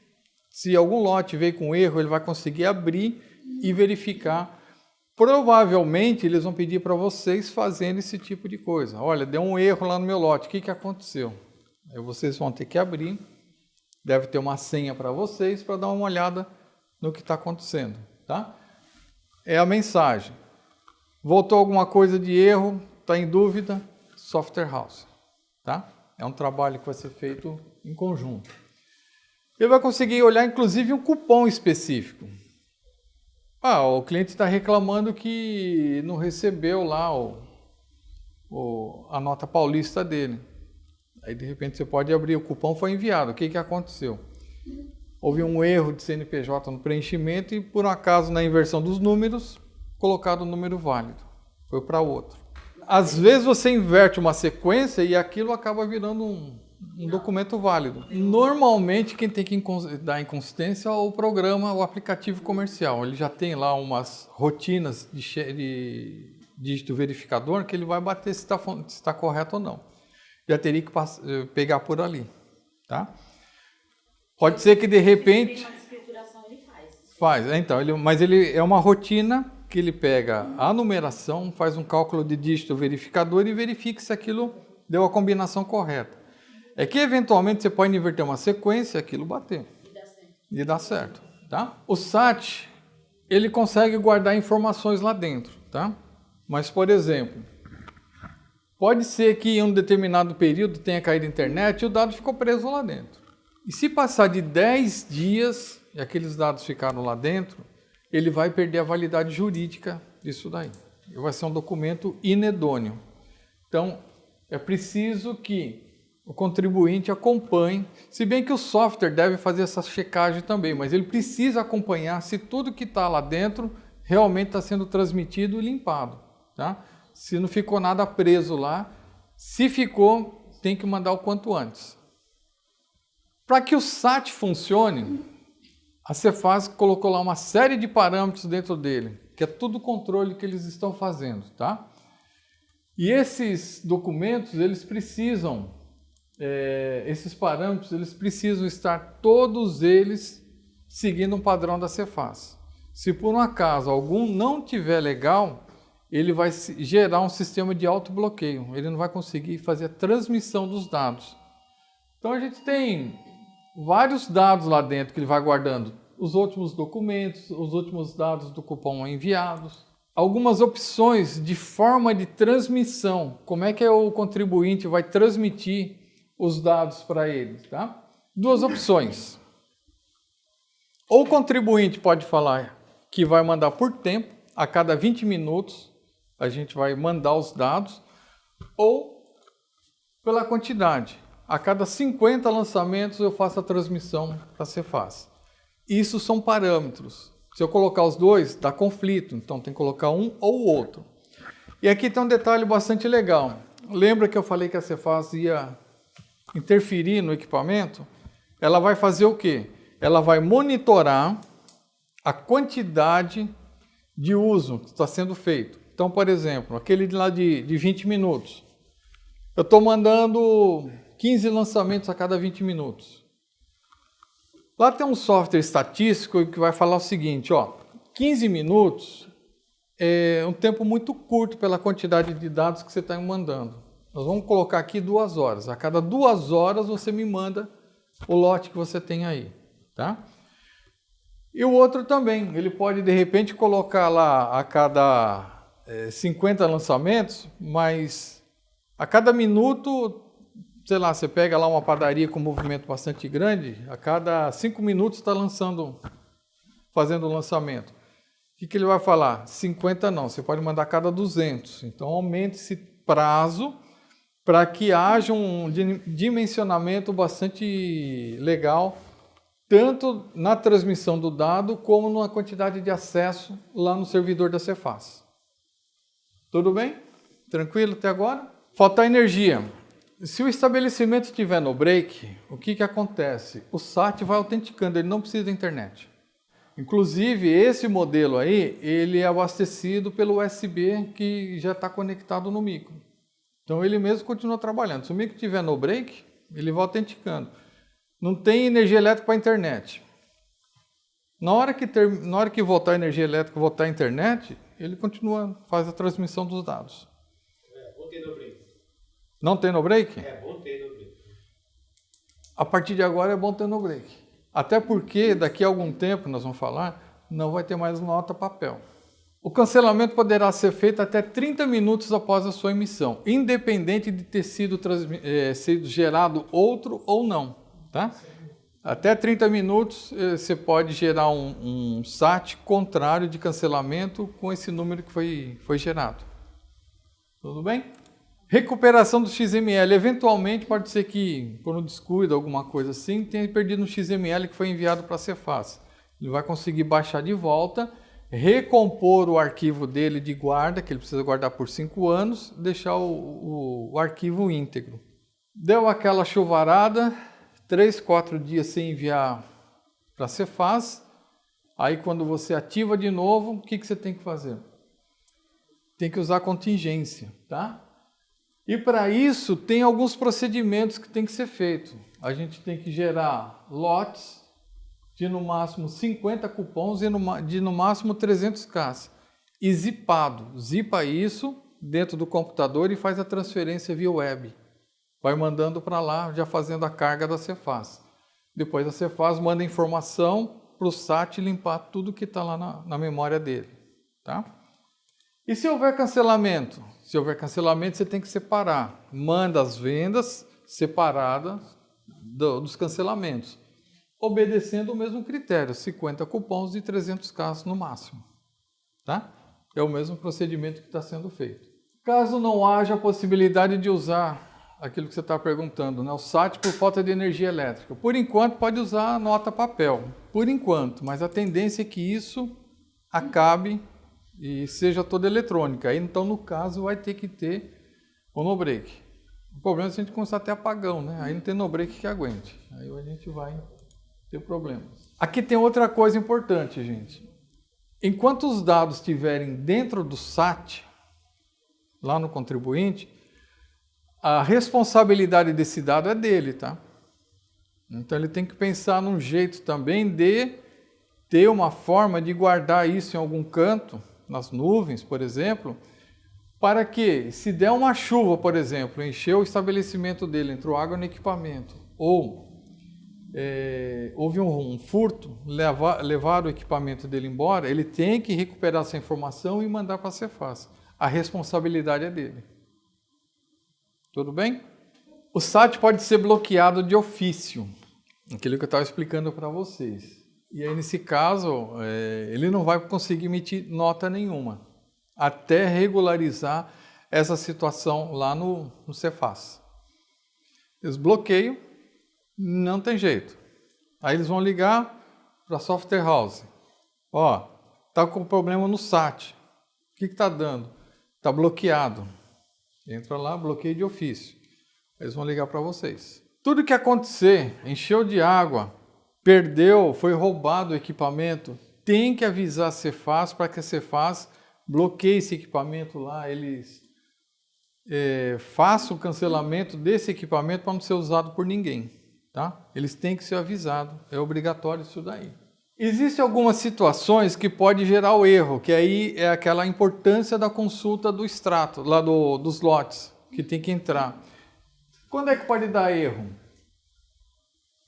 Se algum lote veio com erro, ele vai conseguir abrir e verificar. Provavelmente eles vão pedir para vocês fazerem esse tipo de coisa. Olha, deu um erro lá no meu lote, o que aconteceu? Aí vocês vão ter que abrir, deve ter uma senha para vocês para dar uma olhada no que está acontecendo. Tá? É a mensagem. Voltou alguma coisa de erro, está em dúvida, software house. Tá? É um trabalho que vai ser feito em conjunto. Ele vai conseguir olhar inclusive um cupom específico. O cliente está reclamando que não recebeu lá a nota paulista dele. Aí de repente você pode abrir, o cupom foi enviado, o que aconteceu? Houve um erro de CNPJ no preenchimento e, por um acaso, na inversão dos números, colocado o número válido. Foi para outro. Às vezes você inverte uma sequência e aquilo acaba virando um documento válido. Normalmente, quem tem que dar inconsistência é o programa, o aplicativo comercial. Ele já tem lá umas rotinas de dígito verificador que ele vai bater se está correto ou não. Já teria que pegar por ali. Tá? Pode ser que de repente... Uma escrituração ele faz. Faz, então, mas ele é uma rotina que ele pega a numeração, faz um cálculo de dígito verificador e verifica se aquilo deu a combinação correta. É que eventualmente você pode inverter uma sequência e aquilo bater. E dá certo. Tá? O SAT, ele consegue guardar informações lá dentro. Tá? Mas, por exemplo, pode ser que em um determinado período tenha caído a internet e o dado ficou preso lá dentro. E se passar de 10 dias e aqueles dados ficaram lá dentro, ele vai perder a validade jurídica disso daí. E vai ser um documento inedôneo. Então, é preciso que o contribuinte acompanhe, se bem que o software deve fazer essa checagem também, mas ele precisa acompanhar se tudo que está lá dentro realmente está sendo transmitido e limpado. Tá? Se não ficou nada preso lá, se ficou, tem que mandar o quanto antes. Para que o SAT funcione, a Cefaz colocou lá uma série de parâmetros dentro dele, que é tudo o controle que eles estão fazendo, tá? E esses documentos, eles precisam, esses parâmetros, eles precisam estar todos eles seguindo um padrão da Cefaz. Se por um acaso algum não tiver legal, ele vai gerar um sistema de autobloqueio, ele não vai conseguir fazer a transmissão dos dados. Então a gente tem vários dados lá dentro que ele vai guardando, os últimos documentos, os últimos dados do cupom enviados, algumas opções de forma de transmissão, como é que o contribuinte vai transmitir os dados para ele, tá? Duas opções. Ou o contribuinte pode falar que vai mandar por tempo, a cada 20 minutos a gente vai mandar os dados, ou pela quantidade. A cada 50 lançamentos eu faço a transmissão para a Cefaz. Isso são parâmetros. Se eu colocar os dois, dá conflito. Então tem que colocar um ou o outro. E aqui tem um detalhe bastante legal. Lembra que eu falei que a Cefaz ia interferir no equipamento? Ela vai fazer o quê? Ela vai monitorar a quantidade de uso que está sendo feito. Então, por exemplo, aquele de lá de 20 minutos. Eu estou mandando 15 lançamentos a cada 20 minutos. Lá tem um software estatístico que vai falar o seguinte, 15 minutos é um tempo muito curto pela quantidade de dados que você está mandando. Nós vamos colocar aqui 2 horas. A cada 2 horas você me manda o lote que você tem aí. Tá? E o outro também, ele pode de repente colocar lá a cada 50 lançamentos, mas a cada minuto, sei lá, você pega lá uma padaria com um movimento bastante grande, a cada 5 minutos está fazendo o lançamento. O que ele vai falar? 50 não, você pode mandar a cada 200. Então aumente esse prazo para que haja um dimensionamento bastante legal, tanto na transmissão do dado, como na quantidade de acesso lá no servidor da Cefaz. Tudo bem? Tranquilo até agora? Falta energia. Se o estabelecimento estiver no break, o que acontece? O SAT vai autenticando, ele não precisa da internet. Inclusive, esse modelo aí, ele é abastecido pelo USB que já está conectado no micro. Então, ele mesmo continua trabalhando. Se o micro estiver no break, ele vai autenticando. Não tem energia elétrica para a internet. Na hora que voltar a energia elétrica, voltar a internet, ele faz a transmissão dos dados. Bom ter no break. Não tem no break? Bom ter no break. A partir de agora é bom ter no break. Até porque daqui a algum tempo, nós vamos falar, não vai ter mais nota papel. O cancelamento poderá ser feito até 30 minutos após a sua emissão, independente de ter sido gerado outro ou não. Tá? Até 30 minutos você pode gerar um SAT contrário de cancelamento com esse número que foi gerado. Tudo bem? Recuperação do XML. Eventualmente pode ser que, por um descuido, alguma coisa assim, tenha perdido um XML que foi enviado para a Cefaz. Ele vai conseguir baixar de volta, recompor o arquivo dele de guarda, que ele precisa guardar por 5 anos, deixar o arquivo íntegro. Deu aquela chuvarada, 3, 4 dias sem enviar para a Cefaz. Aí quando você ativa de novo, o que você tem que fazer? Tem que usar contingência, tá? E para isso tem alguns procedimentos que tem que ser feito. A gente tem que gerar lotes de no máximo 50 cupons e de no máximo 300K. E zipado. Zipa isso dentro do computador e faz a transferência via web. Vai mandando para lá, já fazendo a carga da Cefaz. Depois a Cefaz manda informação para o SAT limpar tudo que está lá na memória dele. Tá? E se houver cancelamento? Se houver cancelamento, você tem que separar. Manda as vendas separadas dos cancelamentos, obedecendo o mesmo critério, 50 cupons e 300K no máximo. Tá? É o mesmo procedimento que está sendo feito. Caso não haja possibilidade de usar aquilo que você está perguntando, né? O SAT por falta de energia elétrica. Por enquanto pode usar a nota papel, por enquanto, mas a tendência é que isso acabe e seja toda eletrônica. Aí, então, no caso, vai ter que ter o no-break. O problema é se a gente começar a ter apagão, né? Aí não tem no-break que aguente. Aí a gente vai ter problemas. Aqui tem outra coisa importante, gente. Enquanto os dados estiverem dentro do SAT, lá no contribuinte, a responsabilidade desse dado é dele, tá? Então ele tem que pensar num jeito também de ter uma forma de guardar isso em algum canto, nas nuvens, por exemplo, para que, se der uma chuva, por exemplo, encheu o estabelecimento dele, entrou água no equipamento, ou houve um furto, levar o equipamento dele embora, ele tem que recuperar essa informação e mandar para a Cefaz. A responsabilidade é dele. Tudo bem? O SAT pode ser bloqueado de ofício, aquilo que eu estava explicando para vocês. E aí, nesse caso, ele não vai conseguir emitir nota nenhuma, até regularizar essa situação lá no Cefaz. Eles bloqueiam, não tem jeito. Aí eles vão ligar para a software house. Ó, tá com problema no SAT. O que está dando? Está bloqueado. Entra lá, bloqueio de ofício. Eles vão ligar para vocês. Tudo que acontecer, encheu de água, perdeu, foi roubado o equipamento, tem que avisar a Cefaz para que a Cefaz bloqueie esse equipamento lá, eles façam o cancelamento desse equipamento para não ser usado por ninguém. Tá? Eles têm que ser avisados, é obrigatório isso daí. Existem algumas situações que pode gerar o erro, que aí é aquela importância da consulta do extrato, lá dos lotes, que tem que entrar. Quando é que pode dar erro?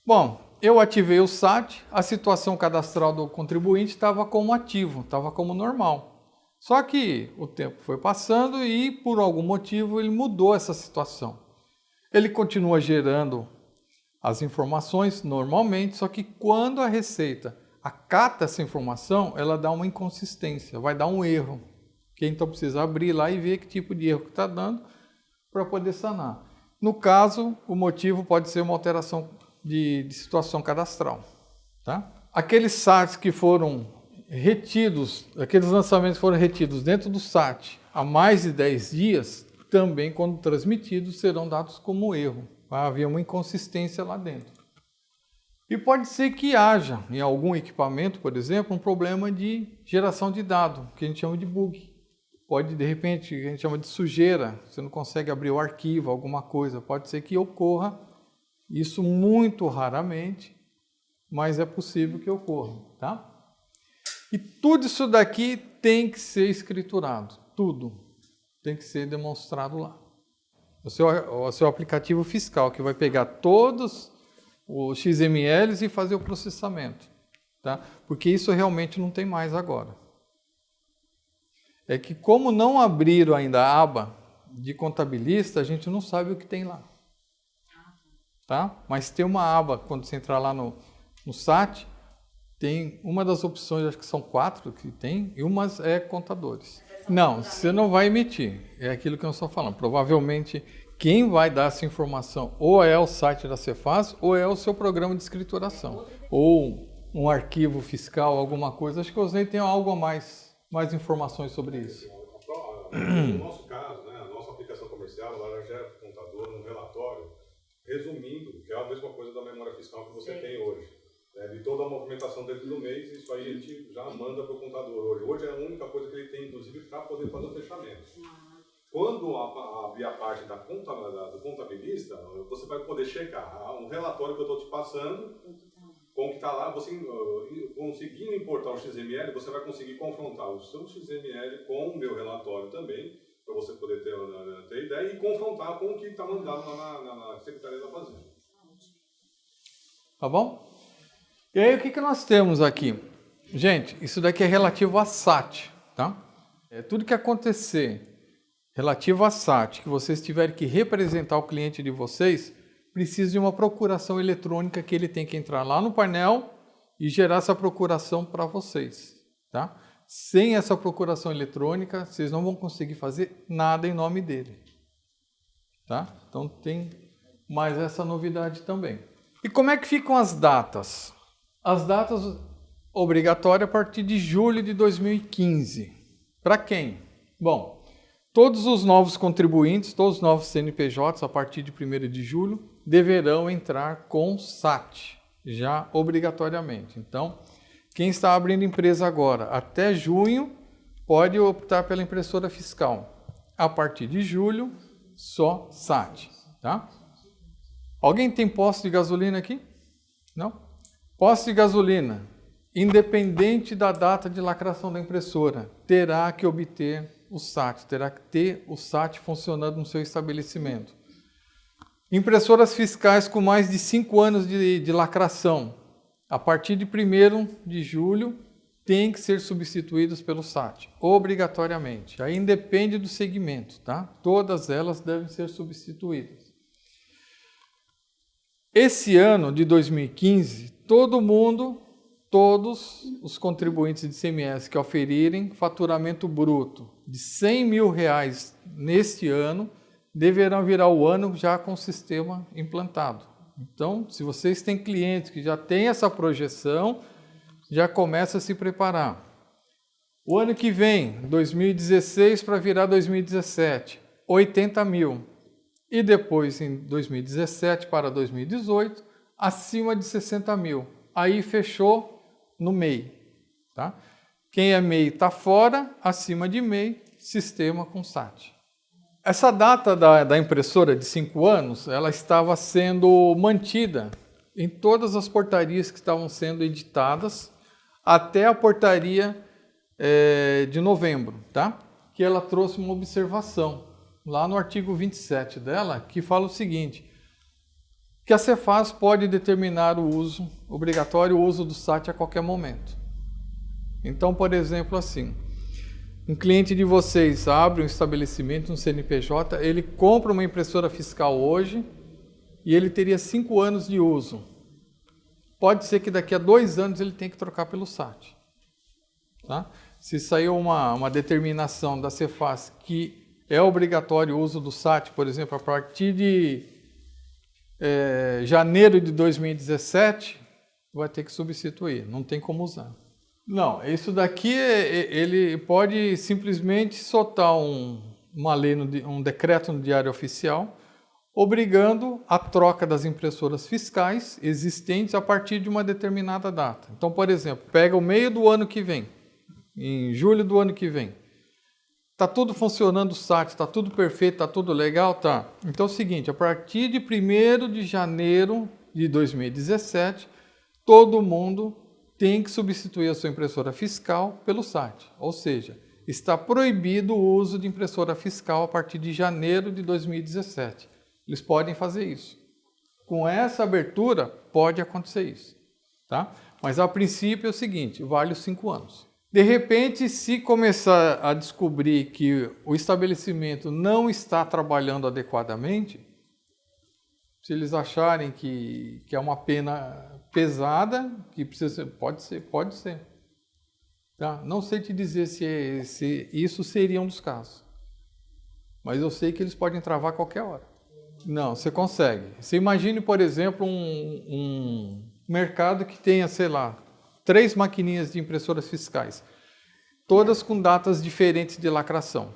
Bom, eu ativei o SAT, a situação cadastral do contribuinte estava como ativo, estava como normal. Só que o tempo foi passando e, por algum motivo, ele mudou essa situação. Ele continua gerando as informações normalmente, só que quando a Receita acata essa informação, ela dá uma inconsistência, vai dar um erro. Que então precisa abrir lá e ver que tipo de erro que está dando para poder sanar. No caso, o motivo pode ser uma alteração de situação cadastral. Tá? Aqueles SATs que foram retidos, aqueles lançamentos que foram retidos dentro do SAT há mais de 10 dias, também quando transmitidos serão dados como erro. Vai haver uma inconsistência lá dentro. E pode ser que haja em algum equipamento, por exemplo, um problema de geração de dado, que a gente chama de bug. Pode, de repente, a gente chama de sujeira, você não consegue abrir o arquivo, alguma coisa. Pode ser que ocorra, isso muito raramente, mas é possível que ocorra, tá? E tudo isso daqui tem que ser escriturado, tudo tem que ser demonstrado lá. O seu aplicativo fiscal, que vai pegar todos os XMLs e fazer o processamento, tá? Porque isso realmente não tem mais agora. É que como não abriram ainda a aba de contabilista, a gente não sabe o que tem lá. Tá? Mas tem uma aba, quando você entrar lá no SAT, tem uma das opções, acho que são 4 que tem, e umas é contadores. Não, você não vai emitir, é aquilo que eu estou falando. Provavelmente quem vai dar essa informação ou é o site da Cefaz ou é o seu programa de escrituração. Ou um arquivo fiscal, alguma coisa. Acho que o Osnei tem algo a mais informações sobre isso. No nosso caso, né, a nossa aplicação comercial, ela gera para o contador um relatório resumindo, que é a mesma coisa da memória fiscal que você tem hoje. De toda a movimentação dentro do mês, isso aí a gente já manda para o contador hoje. Hoje é a única coisa que ele tem, inclusive, para poder fazer o fechamento. Quando abrir a parte do contabilista, você vai poder checar um relatório que eu estou te passando, com o que está lá, você conseguindo importar o XML, você vai conseguir confrontar o seu XML com o meu relatório também, para você poder ter ideia e confrontar com o que está mandado na Secretaria da Fazenda. Tá bom? E aí, o que nós temos aqui? Gente, isso daqui é relativo a SAT, tá? Tudo que acontecer relativo a SAT, que vocês tiverem que representar o cliente de vocês, precisa de uma procuração eletrônica que ele tem que entrar lá no painel e gerar essa procuração para vocês, tá? Sem essa procuração eletrônica, vocês não vão conseguir fazer nada em nome dele, tá? Então tem mais essa novidade também. E como é que ficam as datas? As datas obrigatórias a partir de julho de 2015. Para quem? Bom, todos os novos contribuintes, todos os novos CNPJs, a partir de 1º de julho, deverão entrar com SAT, já obrigatoriamente. Então, quem está abrindo empresa agora, até junho, pode optar pela impressora fiscal. A partir de julho, só SAT, tá? Alguém tem posto de gasolina aqui? Não? Posto de gasolina, independente da data de lacração da impressora, terá que obter o SAT, terá que ter o SAT funcionando no seu estabelecimento. Impressoras fiscais com mais de 5 anos de lacração, a partir de 1º de julho, tem que ser substituídas pelo SAT, obrigatoriamente. Aí independe do segmento, tá? Todas elas devem ser substituídas. Esse ano de 2015, todos os contribuintes de ICMS que oferirem faturamento bruto de R$100 mil neste ano, deverão virar o ano já com o sistema implantado. Então, se vocês têm clientes que já têm essa projeção, já começa a se preparar. O ano que vem, 2016 para virar 2017, 80 mil. E depois, em 2017 para 2018, acima de 60 mil. Aí fechou no MEI. Tá? Quem é MEI está fora, acima de MEI, sistema com SAT. Essa data da impressora de 5 anos, ela estava sendo mantida em todas as portarias que estavam sendo editadas até a portaria de novembro, tá? Que ela trouxe uma observação lá no artigo 27 dela, que fala o seguinte: que a Cefaz pode determinar o uso, obrigatório o uso do SAT a qualquer momento. Então, por exemplo, assim, um cliente de vocês abre um estabelecimento, um CNPJ, ele compra uma impressora fiscal hoje e ele teria 5 anos de uso. Pode ser que daqui a 2 anos ele tenha que trocar pelo SAT. Tá? Se saiu uma determinação da Cefaz que é obrigatório o uso do SAT, por exemplo, a partir de janeiro de 2017, vai ter que substituir, não tem como usar. Não, isso daqui ele pode simplesmente soltar uma lei, um decreto no Diário Oficial, obrigando a troca das impressoras fiscais existentes a partir de uma determinada data. Então, por exemplo, pega o meio do ano que vem, em julho do ano que vem. Está tudo funcionando o SAT, está tudo perfeito, está tudo legal? Tá. Então é o seguinte, a partir de 1º de janeiro de 2017, todo mundo tem que substituir a sua impressora fiscal pelo SAT. Ou seja, está proibido o uso de impressora fiscal a partir de janeiro de 2017. Eles podem fazer isso. Com essa abertura, pode acontecer isso. Tá? Mas a princípio é o seguinte, vale os 5 anos. De repente, se começar a descobrir que o estabelecimento não está trabalhando adequadamente, se eles acharem que é uma pena pesada, que precisa ser, pode ser. Tá? Não sei te dizer se isso seria um dos casos, mas eu sei que eles podem travar a qualquer hora. Não, você consegue. Você imagine, por exemplo, um mercado que tenha, sei lá, 3 maquininhas de impressoras fiscais, todas com datas diferentes de lacração.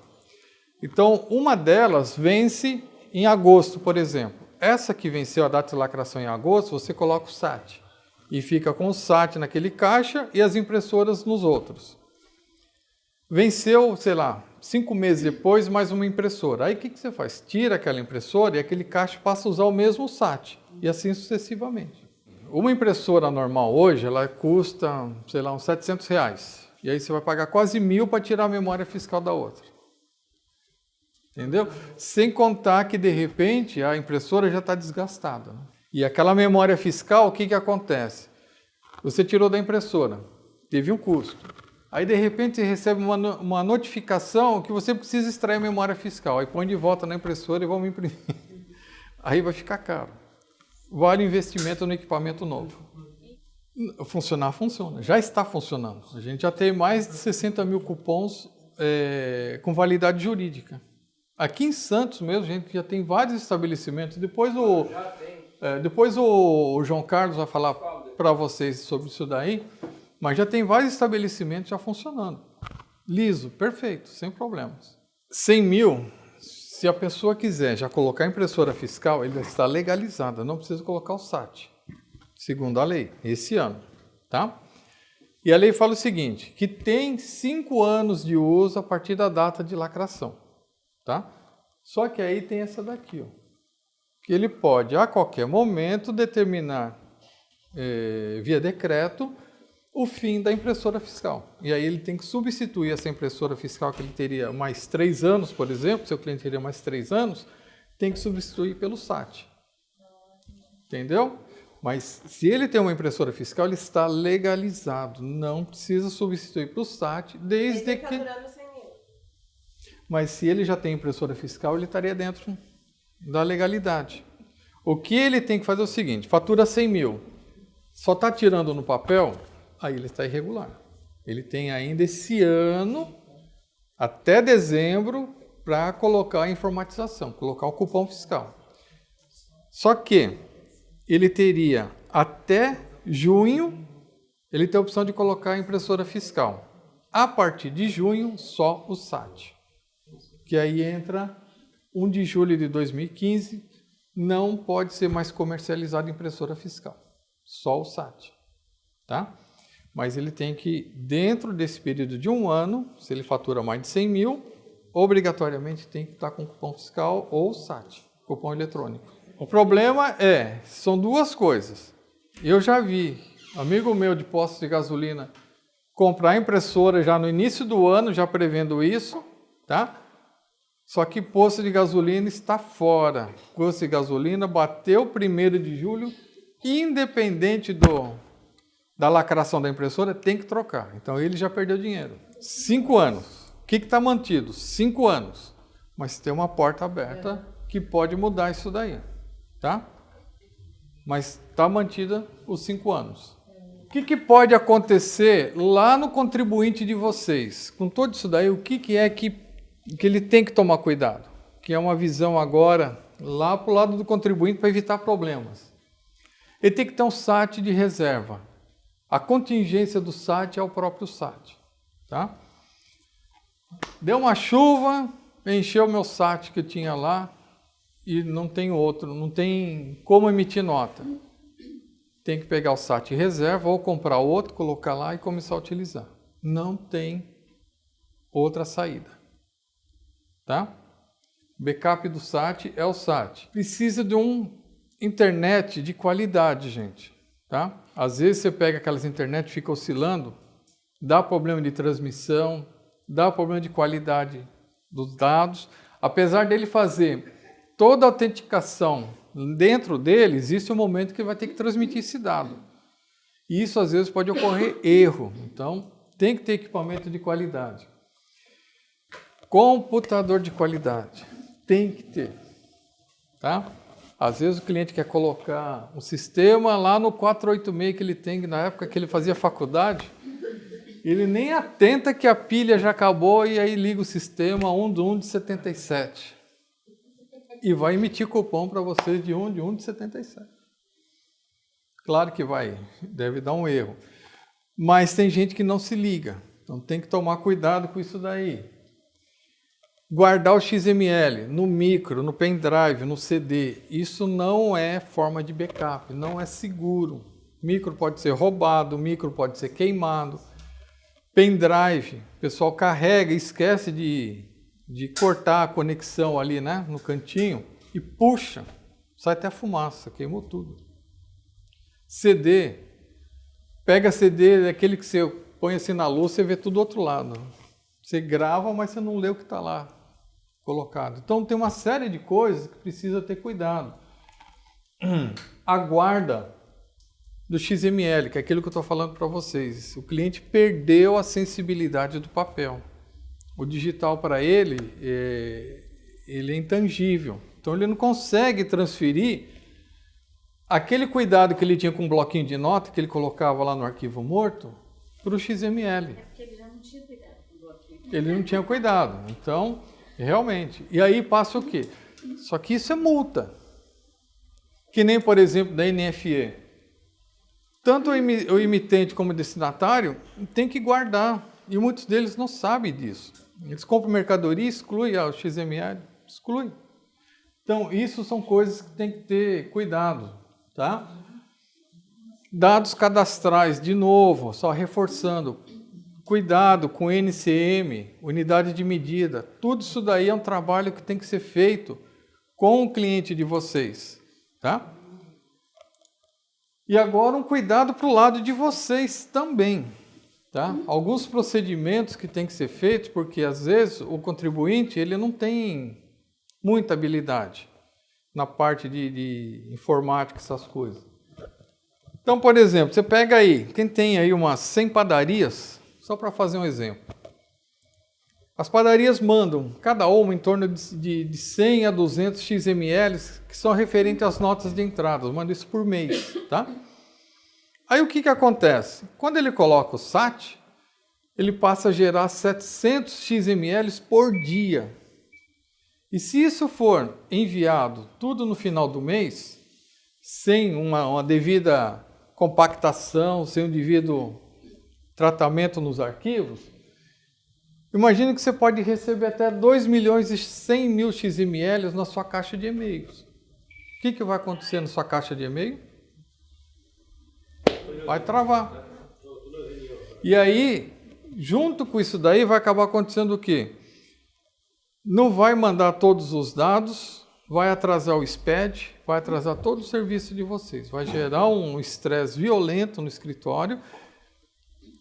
Então, uma delas vence em agosto, por exemplo. Essa que venceu a data de lacração em agosto, você coloca o SAT. E fica com o SAT naquele caixa e as impressoras nos outros. Venceu, sei lá, 5 meses depois, mais uma impressora. Aí o que você faz? Tira aquela impressora e aquele caixa passa a usar o mesmo SAT. E assim sucessivamente. Uma impressora normal hoje, ela custa, sei lá, uns R$700. E aí você vai pagar quase 1.000 para tirar a memória fiscal da outra. Entendeu? Sem contar que, de repente, a impressora já está desgastada. Né? E aquela memória fiscal, o que acontece? Você tirou da impressora, teve um custo. Aí, de repente, você recebe uma notificação que você precisa extrair a memória fiscal. Aí põe de volta na impressora e vamos imprimir. Aí vai ficar caro. Vale o investimento no equipamento novo. Funcionar, funciona. Já está funcionando. A gente já tem mais de 60 mil cupons com validade jurídica. Aqui em Santos mesmo, a gente já tem vários estabelecimentos. Depois o João Carlos vai falar para vocês sobre isso daí, mas já tem vários estabelecimentos já funcionando. Liso, perfeito, sem problemas. 100 mil, se a pessoa quiser já colocar a impressora fiscal, ele está legalizada, não precisa colocar o SAT, segundo a lei, esse ano. Tá? E a lei fala o seguinte, que tem 5 anos de uso a partir da data de lacração. Tá? Só que aí tem essa daqui, ó, que ele pode a qualquer momento determinar via decreto o fim da impressora fiscal. E aí ele tem que substituir essa impressora fiscal que ele teria mais 3 anos, por exemplo, seu cliente teria mais 3 anos, tem que substituir pelo SAT. Entendeu? Mas se ele tem uma impressora fiscal, ele está legalizado, não precisa substituir para o SAT, desde que... Mas se ele já tem impressora fiscal, ele estaria dentro da legalidade. O que ele tem que fazer é o seguinte, fatura 100 mil, só está tirando no papel, aí ele está irregular. Ele tem ainda esse ano, até dezembro, para colocar a informatização, colocar o cupom fiscal. Só que ele teria até junho, ele tem a opção de colocar a impressora fiscal. A partir de junho, só o SAT. Que aí entra 1 de julho de 2015, não pode ser mais comercializada impressora fiscal. Só o SAT. Tá? Mas ele tem que, dentro desse período de 1 ano, se ele fatura mais de 100 mil, obrigatoriamente tem que estar com cupom fiscal ou SAT, cupom eletrônico. O problema são 2 coisas. Eu já vi amigo meu de postos de gasolina comprar impressora já no início do ano, já prevendo isso, tá? Só que posto de gasolina está fora. Posto de gasolina bateu 1º de julho, independente da lacração da impressora, tem que trocar. Então ele já perdeu dinheiro. 5 anos. O que está mantido? 5 anos. Mas tem uma porta aberta que pode mudar isso daí. Tá? Mas está mantida os 5 anos. O que pode acontecer lá no contribuinte de vocês? Com tudo isso daí, o que é que ele tem que tomar cuidado? Que é uma visão agora lá para o lado do contribuinte para evitar problemas. Ele tem que ter um SAT de reserva. A contingência do SAT é o próprio SAT. Tá? Deu uma chuva, encheu o meu SAT que eu tinha lá e não tem outro, não tem como emitir nota. Tem que pegar o SAT em reserva ou comprar outro, colocar lá e começar a utilizar. Não tem outra saída. Tá? Backup do SAT é o SAT. Precisa de internet de qualidade, gente. Tá? Às vezes você pega aquelas internet e fica oscilando, dá problema de transmissão, dá problema de qualidade dos dados. Apesar dele fazer toda a autenticação dentro dele, existe um momento que vai ter que transmitir esse dado. E isso às vezes pode ocorrer erro. Então, tem que ter equipamento de qualidade. Computador de qualidade. Tem que ter. Tá? Às vezes o cliente quer colocar um sistema lá no 486 que ele tem, na época que ele fazia faculdade, ele nem atenta que a pilha já acabou e aí liga o sistema 1 de 77. E vai emitir cupom para você de 1 de 77. Claro que deve dar um erro. Mas tem gente que não se liga. Então tem que tomar cuidado com isso daí. Guardar o XML no micro, no pendrive, no CD. Isso não é forma de backup, não é seguro. Micro pode ser roubado, micro pode ser queimado. Pendrive, o pessoal carrega e esquece de cortar a conexão ali, né, no cantinho e puxa, sai até a fumaça, queimou tudo. CD, pega CD, aquele que você põe assim na luz, você vê tudo do outro lado. Você grava, mas você não lê o que está lá colocado. Então tem uma série de coisas que precisa ter cuidado. A guarda do XML, que é aquilo que eu estou falando para vocês. O cliente perdeu a sensibilidade do papel. O digital para ele é intangível. Então ele não consegue transferir aquele cuidado que ele tinha com um bloquinho de nota que ele colocava lá no arquivo morto para o XML. É porque ele já não tinha cuidado com o bloquinho. Ele não tinha cuidado. Então, realmente. E aí passa o quê? Só que isso é multa. Que nem, por exemplo, da NFE. Tanto o emitente como o destinatário tem que guardar. E muitos deles não sabem disso. Eles compram mercadoria, exclui o XML, exclui. Então, isso são coisas que tem que ter cuidado, tá? Dados cadastrais, de novo, só reforçando. Cuidado com NCM, unidade de medida. Tudo isso daí é um trabalho que tem que ser feito com o cliente de vocês, tá? E agora um cuidado para o lado de vocês também. Tá? Alguns procedimentos que tem que ser feitos, porque às vezes o contribuinte ele não tem muita habilidade na parte de informática, essas coisas. Então, por exemplo, você pega aí, quem tem aí umas 100 padarias, só para fazer um exemplo. As padarias mandam, cada uma em torno de 100 a 200 XMLs, que são referentes às notas de entrada, mandam isso por mês, tá? Aí o que acontece? Quando ele coloca o SAT, ele passa a gerar 700 XMLs por dia. E se isso for enviado tudo no final do mês, sem uma devida compactação, sem um devido tratamento nos arquivos, imagine que você pode receber até 2.100.000 XMLs na sua caixa de e-mails. O que vai acontecer na sua caixa de e-mail? Vai travar. E aí, junto com isso daí, vai acabar acontecendo o quê? Não vai mandar todos os dados, vai atrasar o SPED, vai atrasar todo o serviço de vocês. Vai gerar um estresse violento no escritório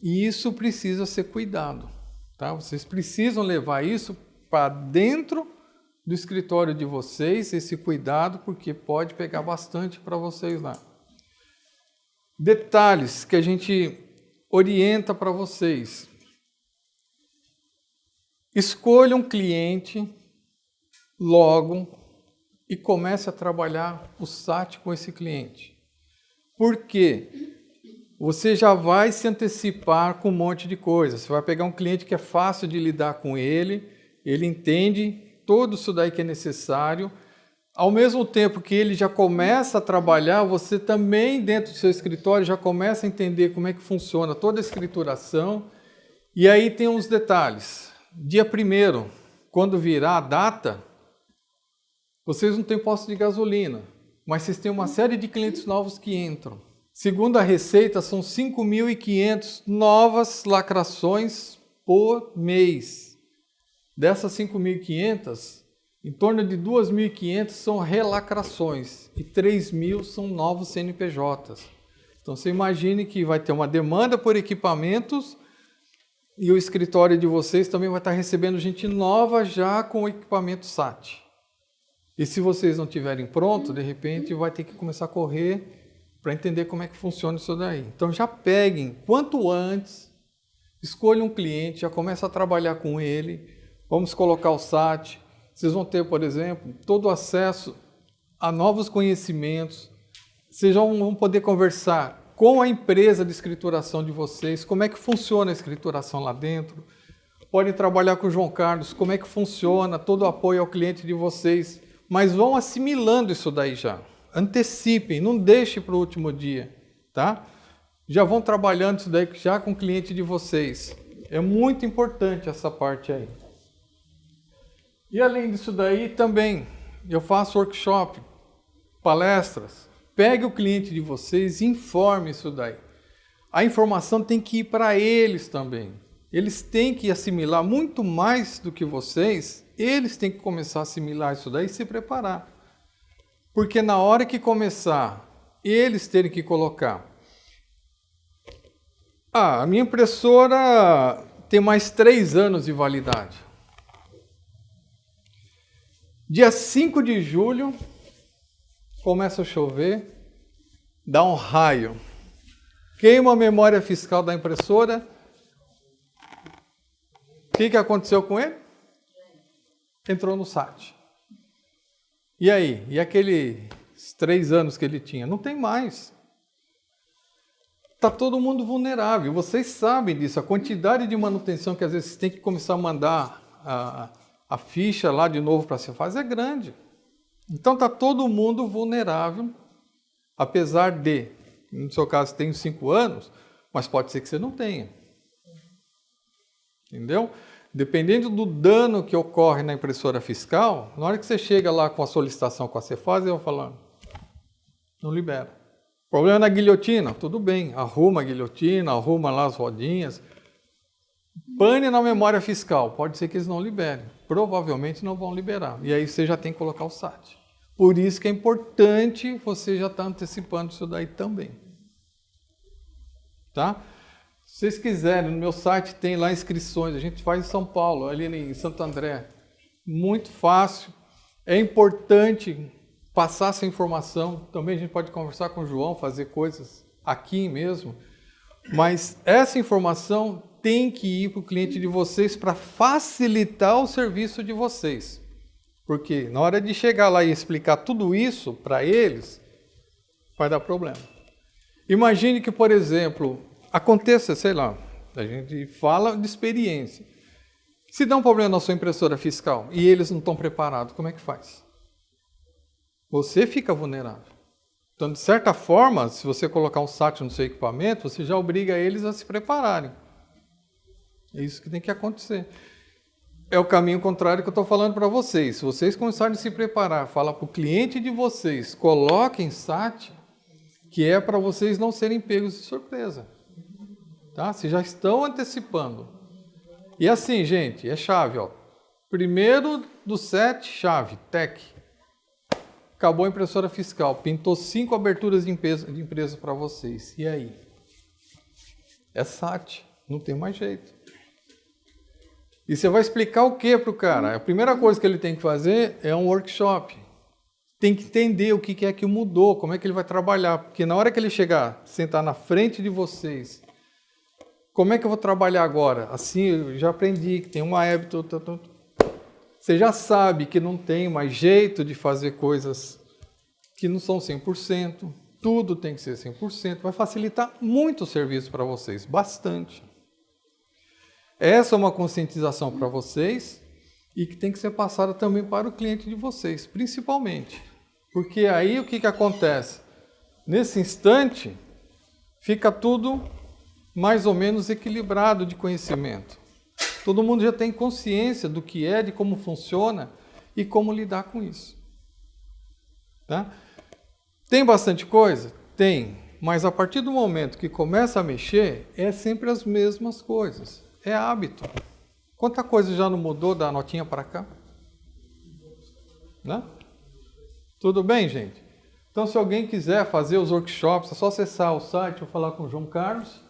e isso precisa ser cuidado. Tá? Vocês precisam levar isso para dentro do escritório de vocês, esse cuidado, porque pode pegar bastante para vocês lá. Detalhes que a gente orienta para vocês. Escolha um cliente logo e comece a trabalhar o SAT com esse cliente. Por quê? Você já vai se antecipar com um monte de coisa. Você vai pegar um cliente que é fácil de lidar com ele entende tudo isso daí que é necessário. Ao mesmo tempo que ele já começa a trabalhar, você também dentro do seu escritório já começa a entender como é que funciona toda a escrituração. E aí tem uns detalhes. Dia 1º, quando virar a data, vocês não têm posto de gasolina, mas vocês têm uma série de clientes novos que entram. Segundo a Receita, são 5.500 novas lacrações por mês. Dessas 5.500, em torno de 2.500 são relacrações e 3.000 são novos CNPJs. Então você imagine que vai ter uma demanda por equipamentos e o escritório de vocês também vai estar recebendo gente nova já com o equipamento SAT. E se vocês não tiverem pronto, de repente vai ter que começar a correr para entender como é que funciona isso daí. Então já peguem quanto antes, escolham um cliente, já começa a trabalhar com ele, vamos colocar o SAT. Vocês vão ter, por exemplo, todo o acesso a novos conhecimentos. Vocês vão poder conversar com a empresa de escrituração de vocês, como é que funciona a escrituração lá dentro. Podem trabalhar com o João Carlos, como é que funciona, todo o apoio ao cliente de vocês. Mas vão assimilando isso daí já. Antecipem, não deixem para o último dia, tá? Já vão trabalhando isso daí já com o cliente de vocês. É muito importante essa parte aí. E além disso daí, também, eu faço workshop, palestras. Pegue o cliente de vocês e informe isso daí. A informação tem que ir para eles também. Eles têm que assimilar muito mais do que vocês. Eles têm que começar a assimilar isso daí e se preparar. Porque na hora que começar, eles terem que colocar. A minha impressora tem mais 3 anos de validade. Dia 5 de julho, começa a chover, dá um raio, queima a memória fiscal da impressora. O que aconteceu com ele? Entrou no SAT. E aí? E aqueles 3 anos que ele tinha? Não tem mais. Está todo mundo vulnerável. Vocês sabem disso. A quantidade de manutenção que às vezes tem que começar a mandar a ficha lá de novo para se fazer é grande. Então está todo mundo vulnerável, apesar de, no seu caso, tem 5 anos, mas pode ser que você não tenha. Entendeu? Dependendo do dano que ocorre na impressora fiscal, na hora que você chega lá com a solicitação com a Cefaz, eu vou falar, não libera. Problema na guilhotina, tudo bem, arruma a guilhotina, arruma lá as rodinhas. Pane na memória fiscal, pode ser que eles não liberem. Provavelmente não vão liberar. E aí você já tem que colocar o SAT. Por isso que é importante você já estar antecipando isso daí também. Tá? Se vocês quiserem, no meu site tem lá inscrições. A gente faz em São Paulo, ali em Santo André. Muito fácil. É importante passar essa informação. Também a gente pode conversar com o João, fazer coisas aqui mesmo. Mas essa informação tem que ir para o cliente de vocês para facilitar o serviço de vocês. Porque na hora de chegar lá e explicar tudo isso para eles, vai dar problema. Imagine que, por exemplo, aconteça, sei lá, a gente fala de experiência. Se dá um problema na sua impressora fiscal e eles não estão preparados, como é que faz? Você fica vulnerável. Então, de certa forma, se você colocar um SAT no seu equipamento, você já obriga eles a se prepararem. É isso que tem que acontecer. É o caminho contrário que eu estou falando para vocês. Se vocês começarem a se preparar, fala para o cliente de vocês, coloquem SAT, que é para vocês não serem pegos de surpresa. Tá? Vocês já estão antecipando. E assim, gente, é chave. Ó. Primeiro do 7, chave, TEC. Acabou a impressora fiscal, pintou 5 aberturas de empresa para vocês. E aí? É SAT, não tem mais jeito. E você vai explicar o que para o cara? A primeira coisa que ele tem que fazer é um workshop. Tem que entender o que é que mudou, como é que ele vai trabalhar. Porque na hora que ele chegar, sentar na frente de vocês, como é que eu vou trabalhar agora? Assim, eu já aprendi que tem uma hábito. Você já sabe que não tem mais jeito de fazer coisas que não são 100%. Tudo tem que ser 100%. Vai facilitar muito o serviço para vocês, bastante. Essa é uma conscientização para vocês e que tem que ser passada também para o cliente de vocês, principalmente. Porque aí o que acontece? Nesse instante, fica tudo mais ou menos equilibrado de conhecimento. Todo mundo já tem consciência do que é, de como funciona e como lidar com isso. Tá? Tem bastante coisa? Tem. Mas a partir do momento que começa a mexer, é sempre as mesmas coisas. É hábito. Quanta coisa já não mudou da notinha para cá? Né? Tudo bem, gente? Então, se alguém quiser fazer os workshops, é só acessar o site ou falar com o João Carlos.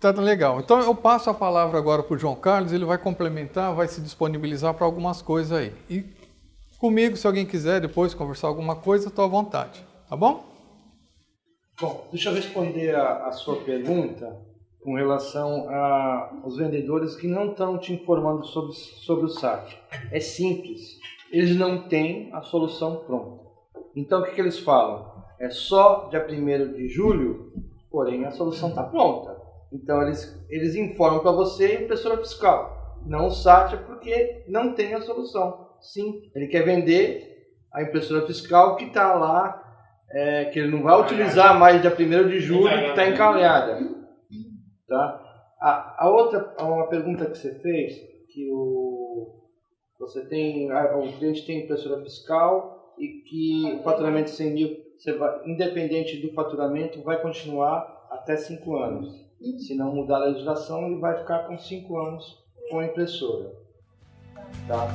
Tá legal. Então, eu passo a palavra agora para o João Carlos, ele vai complementar, vai se disponibilizar para algumas coisas aí. E comigo, se alguém quiser depois conversar alguma coisa, estou à vontade. Tá bom? Bom, deixa eu responder a sua pergunta com relação aos vendedores que não estão te informando sobre o site. É simples. Eles não têm a solução pronta. Então, o que eles falam? É só dia 1º de julho, porém a solução está pronta. Então, eles informam para você a impressora fiscal. Não o site, porque não tem a solução. Sim, ele quer vender a impressora fiscal que está lá, que ele não vai utilizar mais dia 1º de julho, que está encalhada. Tá? Uma pergunta que você fez, que o cliente tem impressora fiscal e que o faturamento de 100 mil, independente do faturamento, vai continuar até 5 anos. Se não mudar a legislação, ele vai ficar com 5 anos com a impressora. Tá?